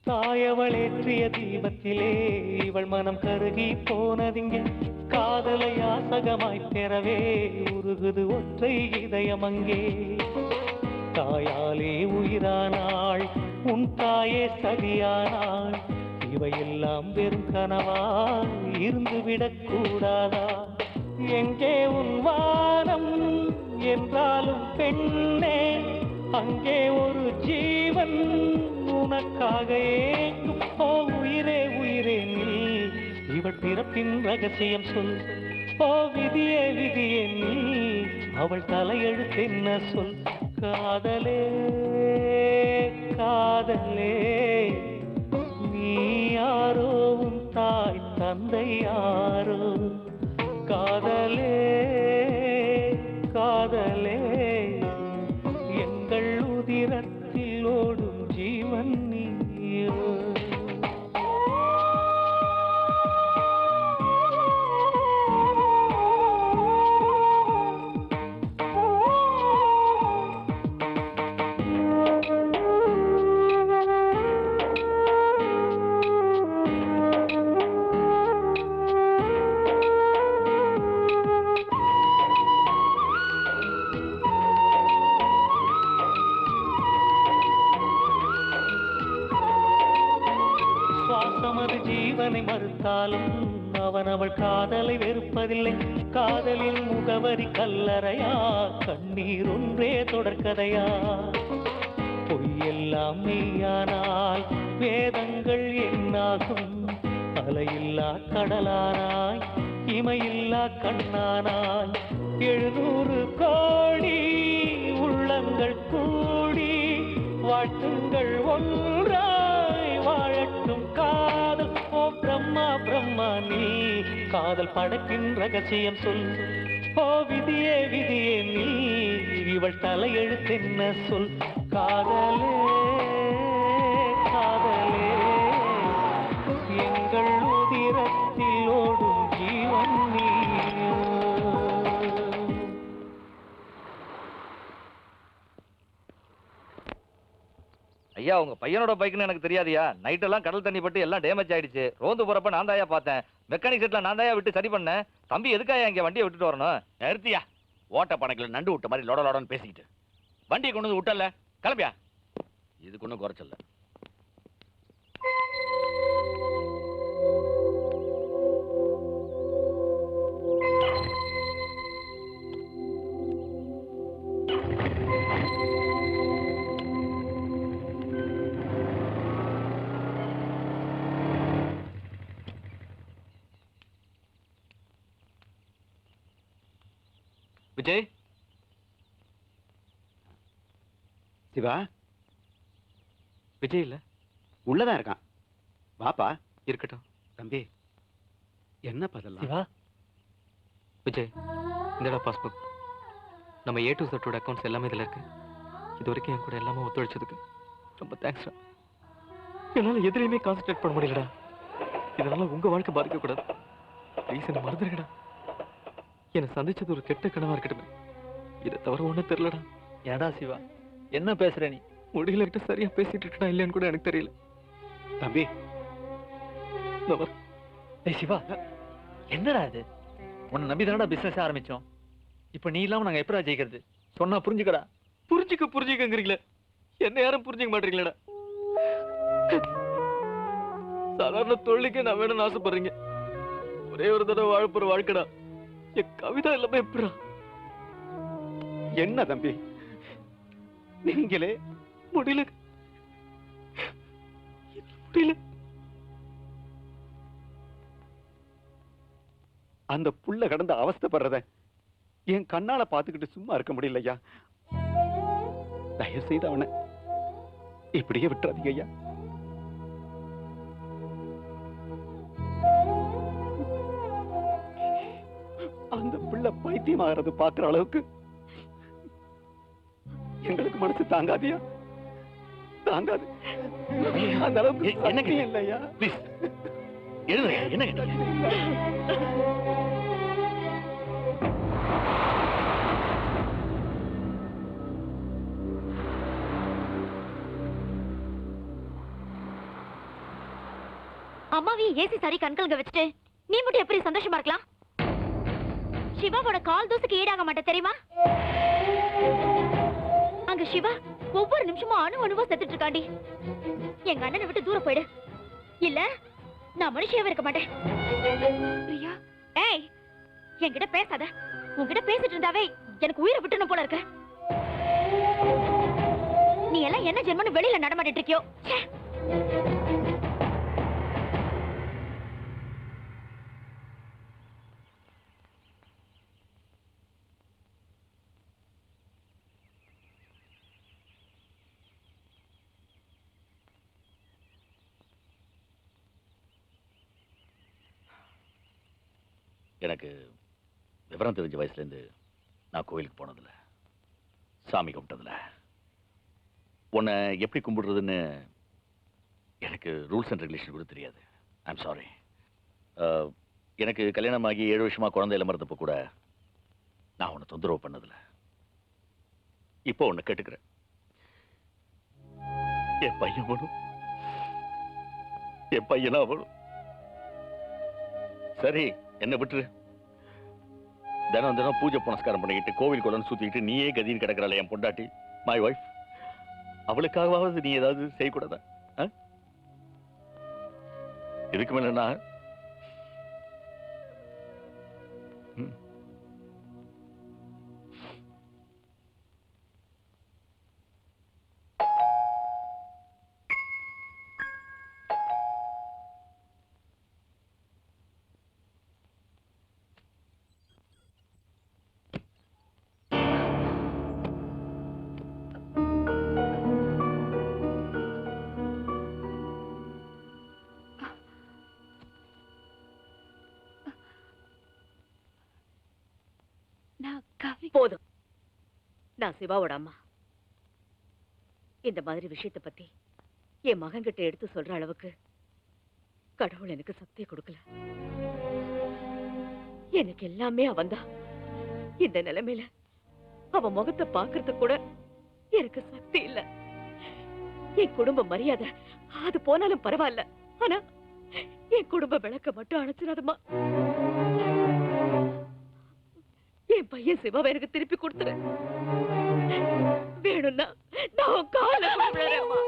தாயவள் ஏற்றிய தீபத்திலே இவள் மனம் கருகி போனதிங்க. காதலை யாசகமாய் பெறவே உருகுது ஒற்றை இதயம் அங்கே. தாயாலே உயிரானாள் உன் தாயே சதியானாள், இவையெல்லாம் வெறும் கனவாய் இருந்துவிடக் கூடாதா? எங்கே உன் வானம் என்றாலும் பெண்ணே, அங்கே ஒரு ஜீவன் உனக்காக ஏங்கும். ஓ உயிரே உயிரே நீ இவள் பிறப்பின் ரகசியம் சொல். ஓ விதியே விதியே நீ அவள் தலையெழுத்தென்ன சொல். காதலே காதலே நீ யாரோ உன் தாய் தந்தை யாரோ. காதலே காதலே எங்கள் உதிரத்தில் ஓடும் ஜீவன் நீயோ. சுவாசமது ஜீவனை மறுத்தாலும் அவன் அவள் காதலை வெறுப்பதில்லை. காதலின் முகவரி கல்லறையா, கண்ணீர் ஒன்றே தொடர்கதையா. பொய்யெல்லாம் மெய்யானால் வேதங்கள் என்னாகும்? அலையில்லா கடலானாய் இமையில்லா கண்ணானாய். 700 கோடி உள்ளங்கள் கூடி வாழ்த்துங்கள் ஒன்றாய் வாழட்டும் காதல். ஓ பிரம்மா பிரம்மா நீ காதல் படைப்பின் ரகசியம் சொல். ஓ விதியே விதியே நீ இவள் தலையெழுத்தென்ன சொல். காதலே காதலே எங்கள் உதிரத்தில் ஓடும் ஜீவன் நீயோ. ஐயா உங்க பையனோட பைக்னு எனக்கு தெரியாதியா. நைட் எல்லாம் கடல் தண்ணி பட்டு எல்லாம் டேமேஜ் ஆயிடுச்சு. ரோந்து போறப்ப நான் தாயா பார்த்தேன். மெக்கானிக் செட்ல நான் தாயா விட்டு சரி பண்ணேன். தம்பி எதுக்காயா இங்க வண்டியை விட்டுட்டு வரணும்? நிறுத்தியா, ஓட்ட பணக்கில் நண்டு விட்ட மாதிரி லோட லோடன்னு பேசிக்கிட்டு வண்டியை கொண்டு வந்து விட்டல. கிளம்பியா, இதுக்கு ஒன்றும் குறைச்சல. விஜய், சிவா விஜய் இல்ல, உள்ளதான் இருக்கான். வாப்பா. இருக்கட்டும். தம்பி என்ன பதிலாம்? சிவா, விஜய் இந்தடா பாஸ்புக். நம்ம A to Z அக்கௌண்ட்ஸ் எல்லாமே இதுல இருக்கு. இது வரைக்கும் என் கூட எல்லாமே ஒத்துழைச்சதுக்கு ரொம்ப தேங்க்ஸ்டா. என்னால எதுலையுமே கான்சென்ட்ரேட் பண்ண முடியலடா. இதனால உங்க வாழ்க்கை பாதிக்க கூடாது. ப்ளீஸ் என்ன மறந்துடுங்கடா. என்னை சந்திச்சது ஒரு கெட்ட கனவா இருக்கட்டுமே, இதை தவிர ஒண்ணும் தெரியலடா. ஏடா சிவா என்ன பேசுற நீ? முடியல கிட்ட சரியா பேசிட்டு இருக்கா இல்லையான்னு கூட எனக்கு தெரியல. தம்பி ஏய் சிவா, என்னடா இது? உன்னை நம்பி தானடா பிசினஸ் ஆரம்பிச்சோம். இப்ப நீ இல்லாம நாங்க எப்படா ஜெயிக்கிறது? சொன்னா புரிஞ்சுக்கடா. புரிஞ்சுக்கங்கிறீங்களே, என்ன யாரும் புரிஞ்சுக்க மாட்டீங்களா? சாதாரண தொழிலுக்கே நான் வேணும்னு ஆசைப்படுறீங்க. ஒரே ஒரு தடவை வாழப்போற வாழ்க்கடா. என் கவிதா எல்லாமே எப்படா? என்ன தம்பி நீங்களே முடியல முடியல. அந்த புள்ள கடந்து அவஸ்தைப்படுறத என் கண்ணால பாத்துக்கிட்டு சும்மா இருக்க முடியலையா. தயவு செய்து அவனை இப்படியே விட்டுறாதீங்க ஐயா. அந்த பிள்ளை பைத்தியம் ஆகிறது பாக்குற அளவுக்கு எங்களுக்கு மனசு தாங்காதியா, தாங்காது. அந்த அளவுக்கு என்ன இல்லையா? என்ன அம்மாவையும் ஏசி சாரி கண்கலங்க வச்சுட்டு நீ மட்டும் எப்படி சந்தோஷமா இருக்கலாம்? சிவாவோட கால் தூசுக்கு ஈடாக மாட்டேன் தெரியுமா? அங்க சிவா ஒவ்வொரு நிமிஷமும் அணுவா செத்துட்டு இருக்காண்டி. எங்க அண்ணனை விட்டு தூரம் போயிடு, இல்ல நான் மனுஷியாவே இருக்க மாட்டேன். பிரியா, ஏய் என்கிட்ட பேசாத. உன்கிட்ட பேசிட்டு இருந்தாவே எனக்கு உயிரை விட்டுணும் போல இருக்க. நீ எல்லாம் என்ன ஜென்மன்னு வெளியில நடமாட்டிட்டு இருக்கியோ? எனக்கு விவரம் தெரிஞ்ச வயசுலேருந்து நான் கோயிலுக்கு போனதில்ல, சாமி கும்பிட்டதில்ல. உன்னை எப்படி கும்பிடுறதுன்னு எனக்கு ரூல்ஸ் அண்ட் ரெகுலேஷன் கூட தெரியாது. I'm sorry. எனக்கு கல்யாணமாகி 7 வருஷமா குழந்தை இல்லாம இருந்தப்போ கூட நான் உன்னை தொந்தரவு பண்ணதில்ல. இப்போ உன்னை கேட்டுக்கிறேன், என் பையன் வேணும், என் பையனா வேணும். சரி, என்ன விட்டுரு. தினம் தினம் பூஜை புனஸ்காரம் பண்ணிக்கிட்டு கோவில் குளம் சுத்திக்கிட்டு நீயே கதின்னு கிடக்கிறாள் என் பொண்டாட்டி, மை ஒய்ஃப். அவளுக்காகவாவது நீ ஏதாவது செய்யக்கூடாதா? இதுக்கு மேல நான் போதும். நான் சிவாவோட அம்மா. இந்த மாதிரி விஷயத்தை பத்தி என் மகன் கிட்ட எடுத்து சொல்ற அளவுக்கு கடவுள் எனக்கு சக்தியை கொடுக்கல. எனக்கு எல்லாமே அவன்தான். இந்த நிலைமையில அவன் முகத்தை பாக்குறது கூட எனக்கு சக்தி இல்ல. என் குடும்ப மரியாதை அது போனாலும் பரவாயில்ல, ஆனா என் குடும்ப விளக்க மட்டும் அணைச்சிடாதம்மா. என் பையன் சிவாவை எனக்கு திருப்பி கொடுத்துரு. வேணும்னா நான் கால விழுறேம்மா.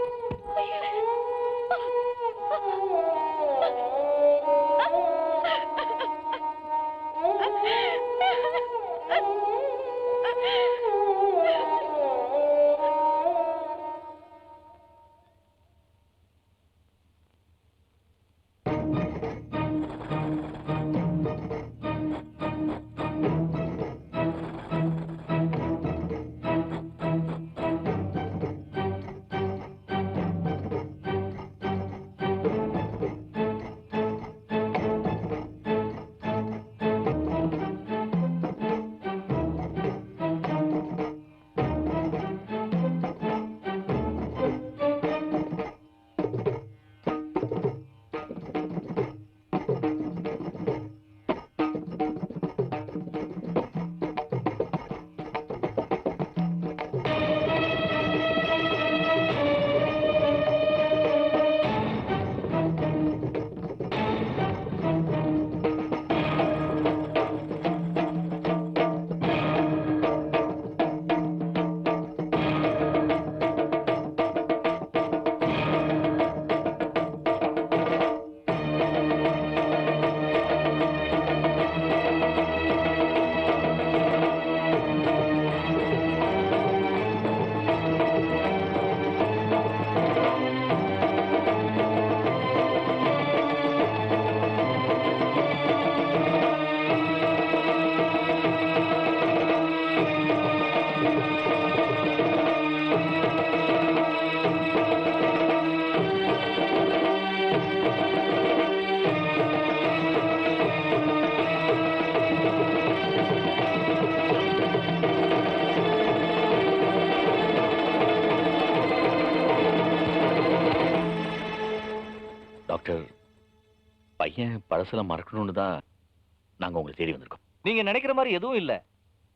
பையன் பழசெல்லாம் மறக்கணும்னு தான் நாங்க உங்களை தேடி வந்திருக்கோம். நீங்க நினைக்கிற மாதிரி எதுவும் இல்ல.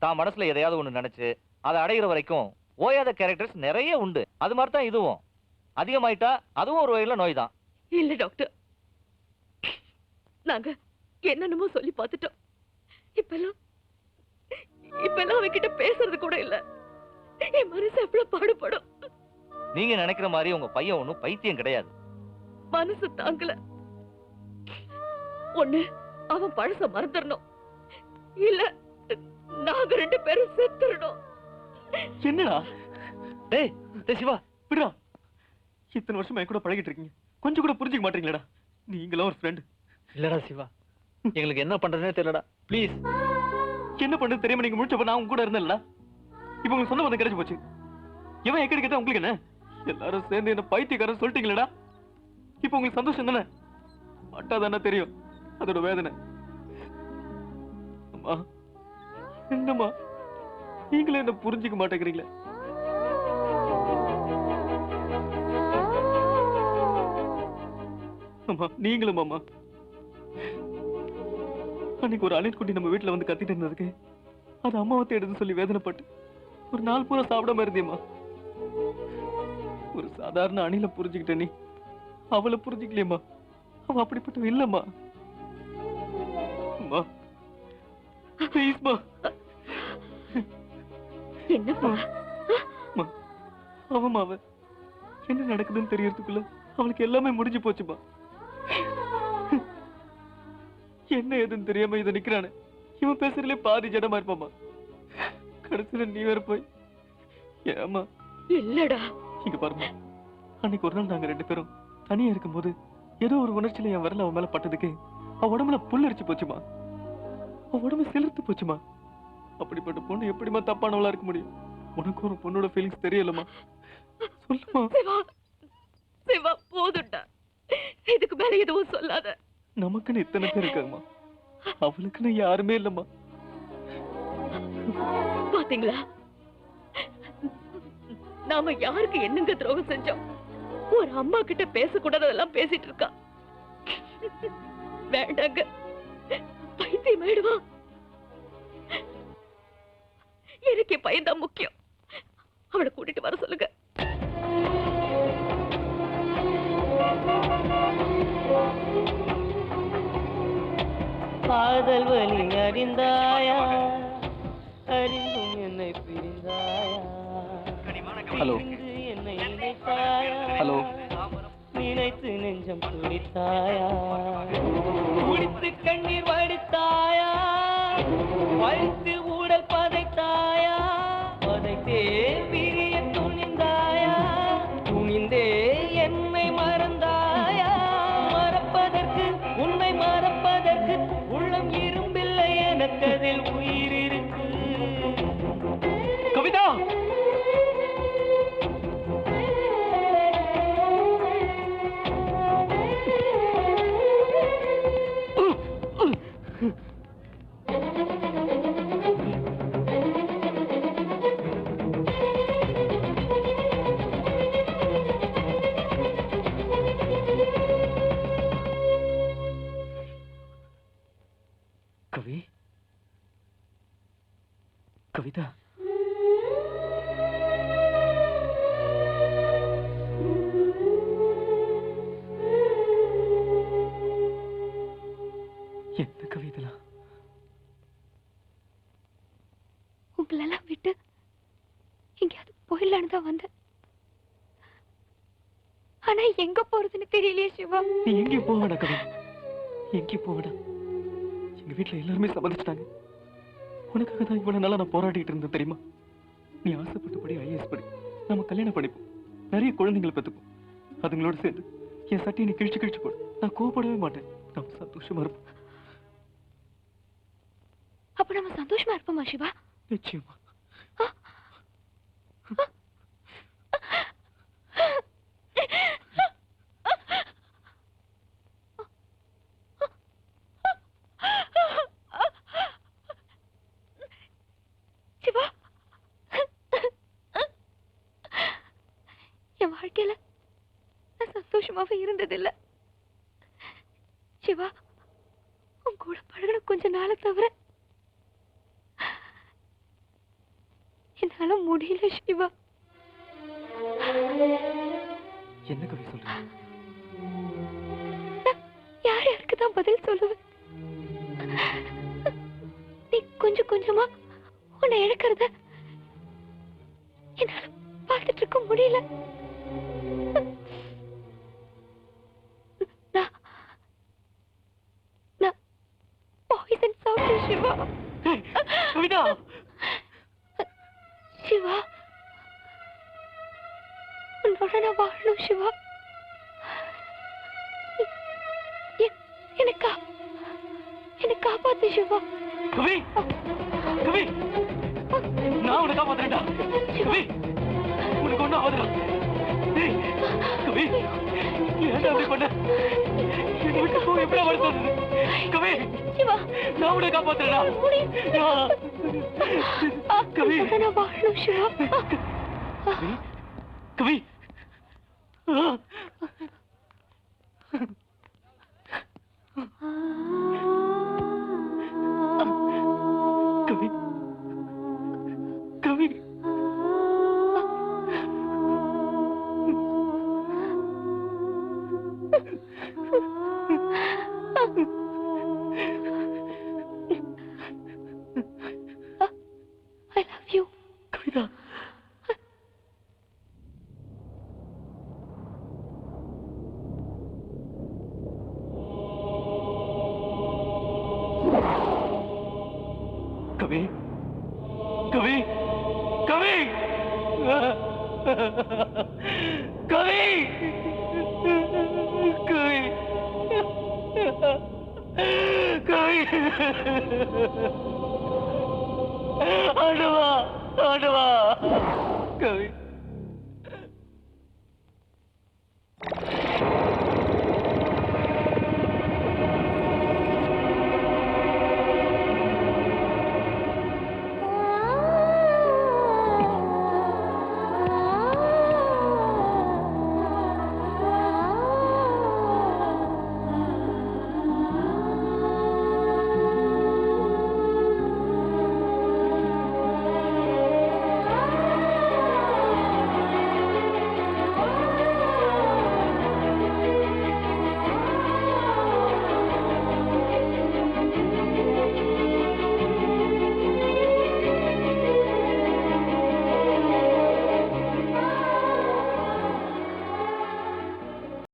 தான் மனசுல எதையாவது ஒண்ணு நினைச்சு அதை அடையிற வரைக்கும் ஓயாத கேரக்டர்ஸ் நிறைய உண்டு. அது மாதிரி தான் இதுவும். அதிகமாயிட்டா அதுவும் ஒரு வகையில நோய் தான். இல்ல டாக்டர், நாங்க என்னென்னமோ சொல்லி பார்த்துட்டோம். இப்பெல்லாம் இப்ப எல்லாம் அவகிட்ட பேசுறது கூட இல்ல. என் மனசு எவ்வளவு பாடுபடும். நீங்க நினைக்கிற மாதிரி உங்க பையன் ஒண்ணும் பைத்தியம் கிடையாது. மனசு தாங்கல. ஒண்ணு அவன் பழச மறந்துடணும், இல்ல நாங்க 2 பேரும் செத்துடணும். என்னடா டேய் டேய் சிவா விடுடா. இத்தனை வருஷமா என் கூட பழகிட்டு இருக்கீங்க, கொஞ்சம் கூட புரிஞ்சுக்க மாட்டீங்களா? நீங்களும் ஒரு ஃப்ரெண்ட். இல்லடா சிவா, எங்களுக்கு என்ன பண்றதுனே தெரியலடா. ப்ளீஸ். என்ன பண்றது தெரியாம நீங்க முடிச்சப்ப நான் உங்க கூட இருந்தேன்ல. இப்ப உங்களுக்கு சொன்ன வந்து கிடைச்சு போச்சு. இவன் எக்கடி கேட்டா உங்களுக்கு என்ன? எல்லாரும் சேர்ந்து என்ன பைத்தியக்காரன் சொல்லிட்டீங்களடா. இப்ப உங்களுக்கு சந்தோஷம் தானே? அட்டாதானே தெரியும் அதோட வேதனை. அம்மா என்னம்மா நீங்களே என்ன புரிஞ்சுக்க மாட்டேங்கிறீங்களே. அம்மா நீங்களும் அம்மா அன்னைக்கு ஒரு அணில் குட்டி நம்ம வீட்டுல வந்து கத்திட்டு இருந்ததுக்கு அது அம்மாவை தேடுன்னு சொல்லி வேதனைப்பட்டு ஒரு நாள் பூரா சாப்பிடாம இருந்தியம்மா. ஒரு சாதாரண அணில புரிஞ்சுக்கிட்ட நீ அவளை புரிஞ்சுக்கலையம்மா. அவ அப்படிப்பட்ட இல்லம்மா. அம்மா ப்ளீஸ்மா. என்னப்பா அவமா அவ என்ன நடக்குதுன்னு தெரியறதுக்குள்ள அவளுக்கு எல்லாமே முடிஞ்சு போச்சுமா. என்ன ஏதுன்னு தெரியாம இதை நிக்கிறானே, இவன் பேசுறதுலே பாதி ஜடமா இருப்பாமா. கடைசியில நீ வேற போய் ஏமா இல்லடா. இங்க பாருமா, அன்னைக்கு ஒரு நாள் நாங்க 2 பேரும் தனியா இருக்கும் போது ஏதோ ஒரு உணர்ச்சியில என் வரல அவன் மேல பட்டதுக்கு அவ உடம்புல புல்லரிச்சு போச்சுமா. அவ உடம்பு செலுத்து போச்சுமா. அப்படிப்பட்ட பொண்ணு எப்படிமா தப்பானவளா இருக்க முடியும்? உனக்கு ஒரு பொண்ணோட ஃபீலிங்ஸ் தெரியலமா? சொல்லுமா. சிவா போதுண்டா, இதுக்கு மேல எதுவும் சொல்லாத. நமக்குன்னு இத்தனை பேர் இருக்காங்கம்மா, அவளுக்குன்னு யாருமே இல்லம்மா. பாத்தீங்களா, நாம யாருக்கு என்னங்க துரோகம் செஞ்சோம்? ஒரு அம்மா கிட்ட பேசக்கூடாதெல்லாம் பேசிட்டு இருக்கா. வேண்டாங்க, பைத்தியம் ஆயிடுவா. எனக்கு என் பையன் தான் முக்கியம். அவளை கூட்டிட்டு வர சொல்லுங்க. காதல் வலி அறிந்தாயா, அறிந்தும் என்னை பிரிந்தாயா? ஹலோ என்னை நினைத்தாயா? ஹலோ நினைத்து நெஞ்சம் துடித்தாயா? குடித்து கண்ணீர் வடித்தாயா? வழித்து ஊடல் பதைத்தாயா? பதைத்தே பிரிய துணிந்தாயா? துணிந்தே என்னை மறந்தாயா? மறப்பதற்கு உன்னை மறப்பதற்கு உள்ளம் இரும்பில்லை, எனக்கு அதில் உயிர் இருக்கு. கவிதா கவி கவிதா எந்த கவிதா? உங்களெல்லாம் விட்டு எங்கேயாவது போயிடலான்னு தான் வந்தேன். ஆனா எங்க போறதுன்னு தெரியலையே சிவா. நீ எங்கேயும் போக வேண்டாம் கவி, எங்கேயும் போக வேண்டாம். எங்க வீட்டுல எல்லாருமே சம்மதிச்சிட்டாங்க. உனக்காக தான் இவ்வளவு நாளா நான் போராடிட்டு இருந்தேன் தெரியுமா? நீ ஆசைப்பட்டபடி ஐஏஎஸ் படி, நம்ம கல்யாணம் பண்ணிப்போம், நிறைய குழந்தைங்களை பெற்றுப்போம். அதுங்களோட சேர்ந்து என் சட்டையை நீ கிழிச்சு கிழிச்சு போடு, நான் கோவப்படவே மாட்டேன். நம்ம சந்தோஷமா இருப்போம். அப்ப நம்ம சந்தோஷமா இருப்போமா சிவா? நிச்சயமா. சிவா, என் வாழ்க்கையில நான் சந்தோஷமாவே இருந்ததில்லை. சிவா, உன் கூட பழகின கொஞ்ச நாளை தவிர என்னால முடியல சிவா. என்ன கவி சொல்ற? யார் யாருக்கு தான் பதில் சொல்லுவேன்? நீ கொஞ்சம் கொஞ்சமா உன்னை இழக்கிறத என்னால பார்த்துட்டு இருக்க முடியல. நான் பாய்சன் சாப்பிட்டேன் சிவா. கவிதா சிவா, உன்னோட நான் வாழணும் சிவா. என்னை காப்பாத்து சிவா. கவி கவி நான் உன்னை காப்பாத்துறேன்டா. கவி உனக்கு ஒண்ணும் ஆகுதுடா. கவி ஏன்டா அப்படி பண்ண? என்னை விட்டு போக எப்படி வருது? கவி நான் உன்னை காப்பாத்துறேன்டா. கவி நான் வாழணும் சிவா. கவி கவி கவி I love you. கவிதா கவி கவி கவி கவி கவி கவி ஆண்டவா ஆண்டவா கவி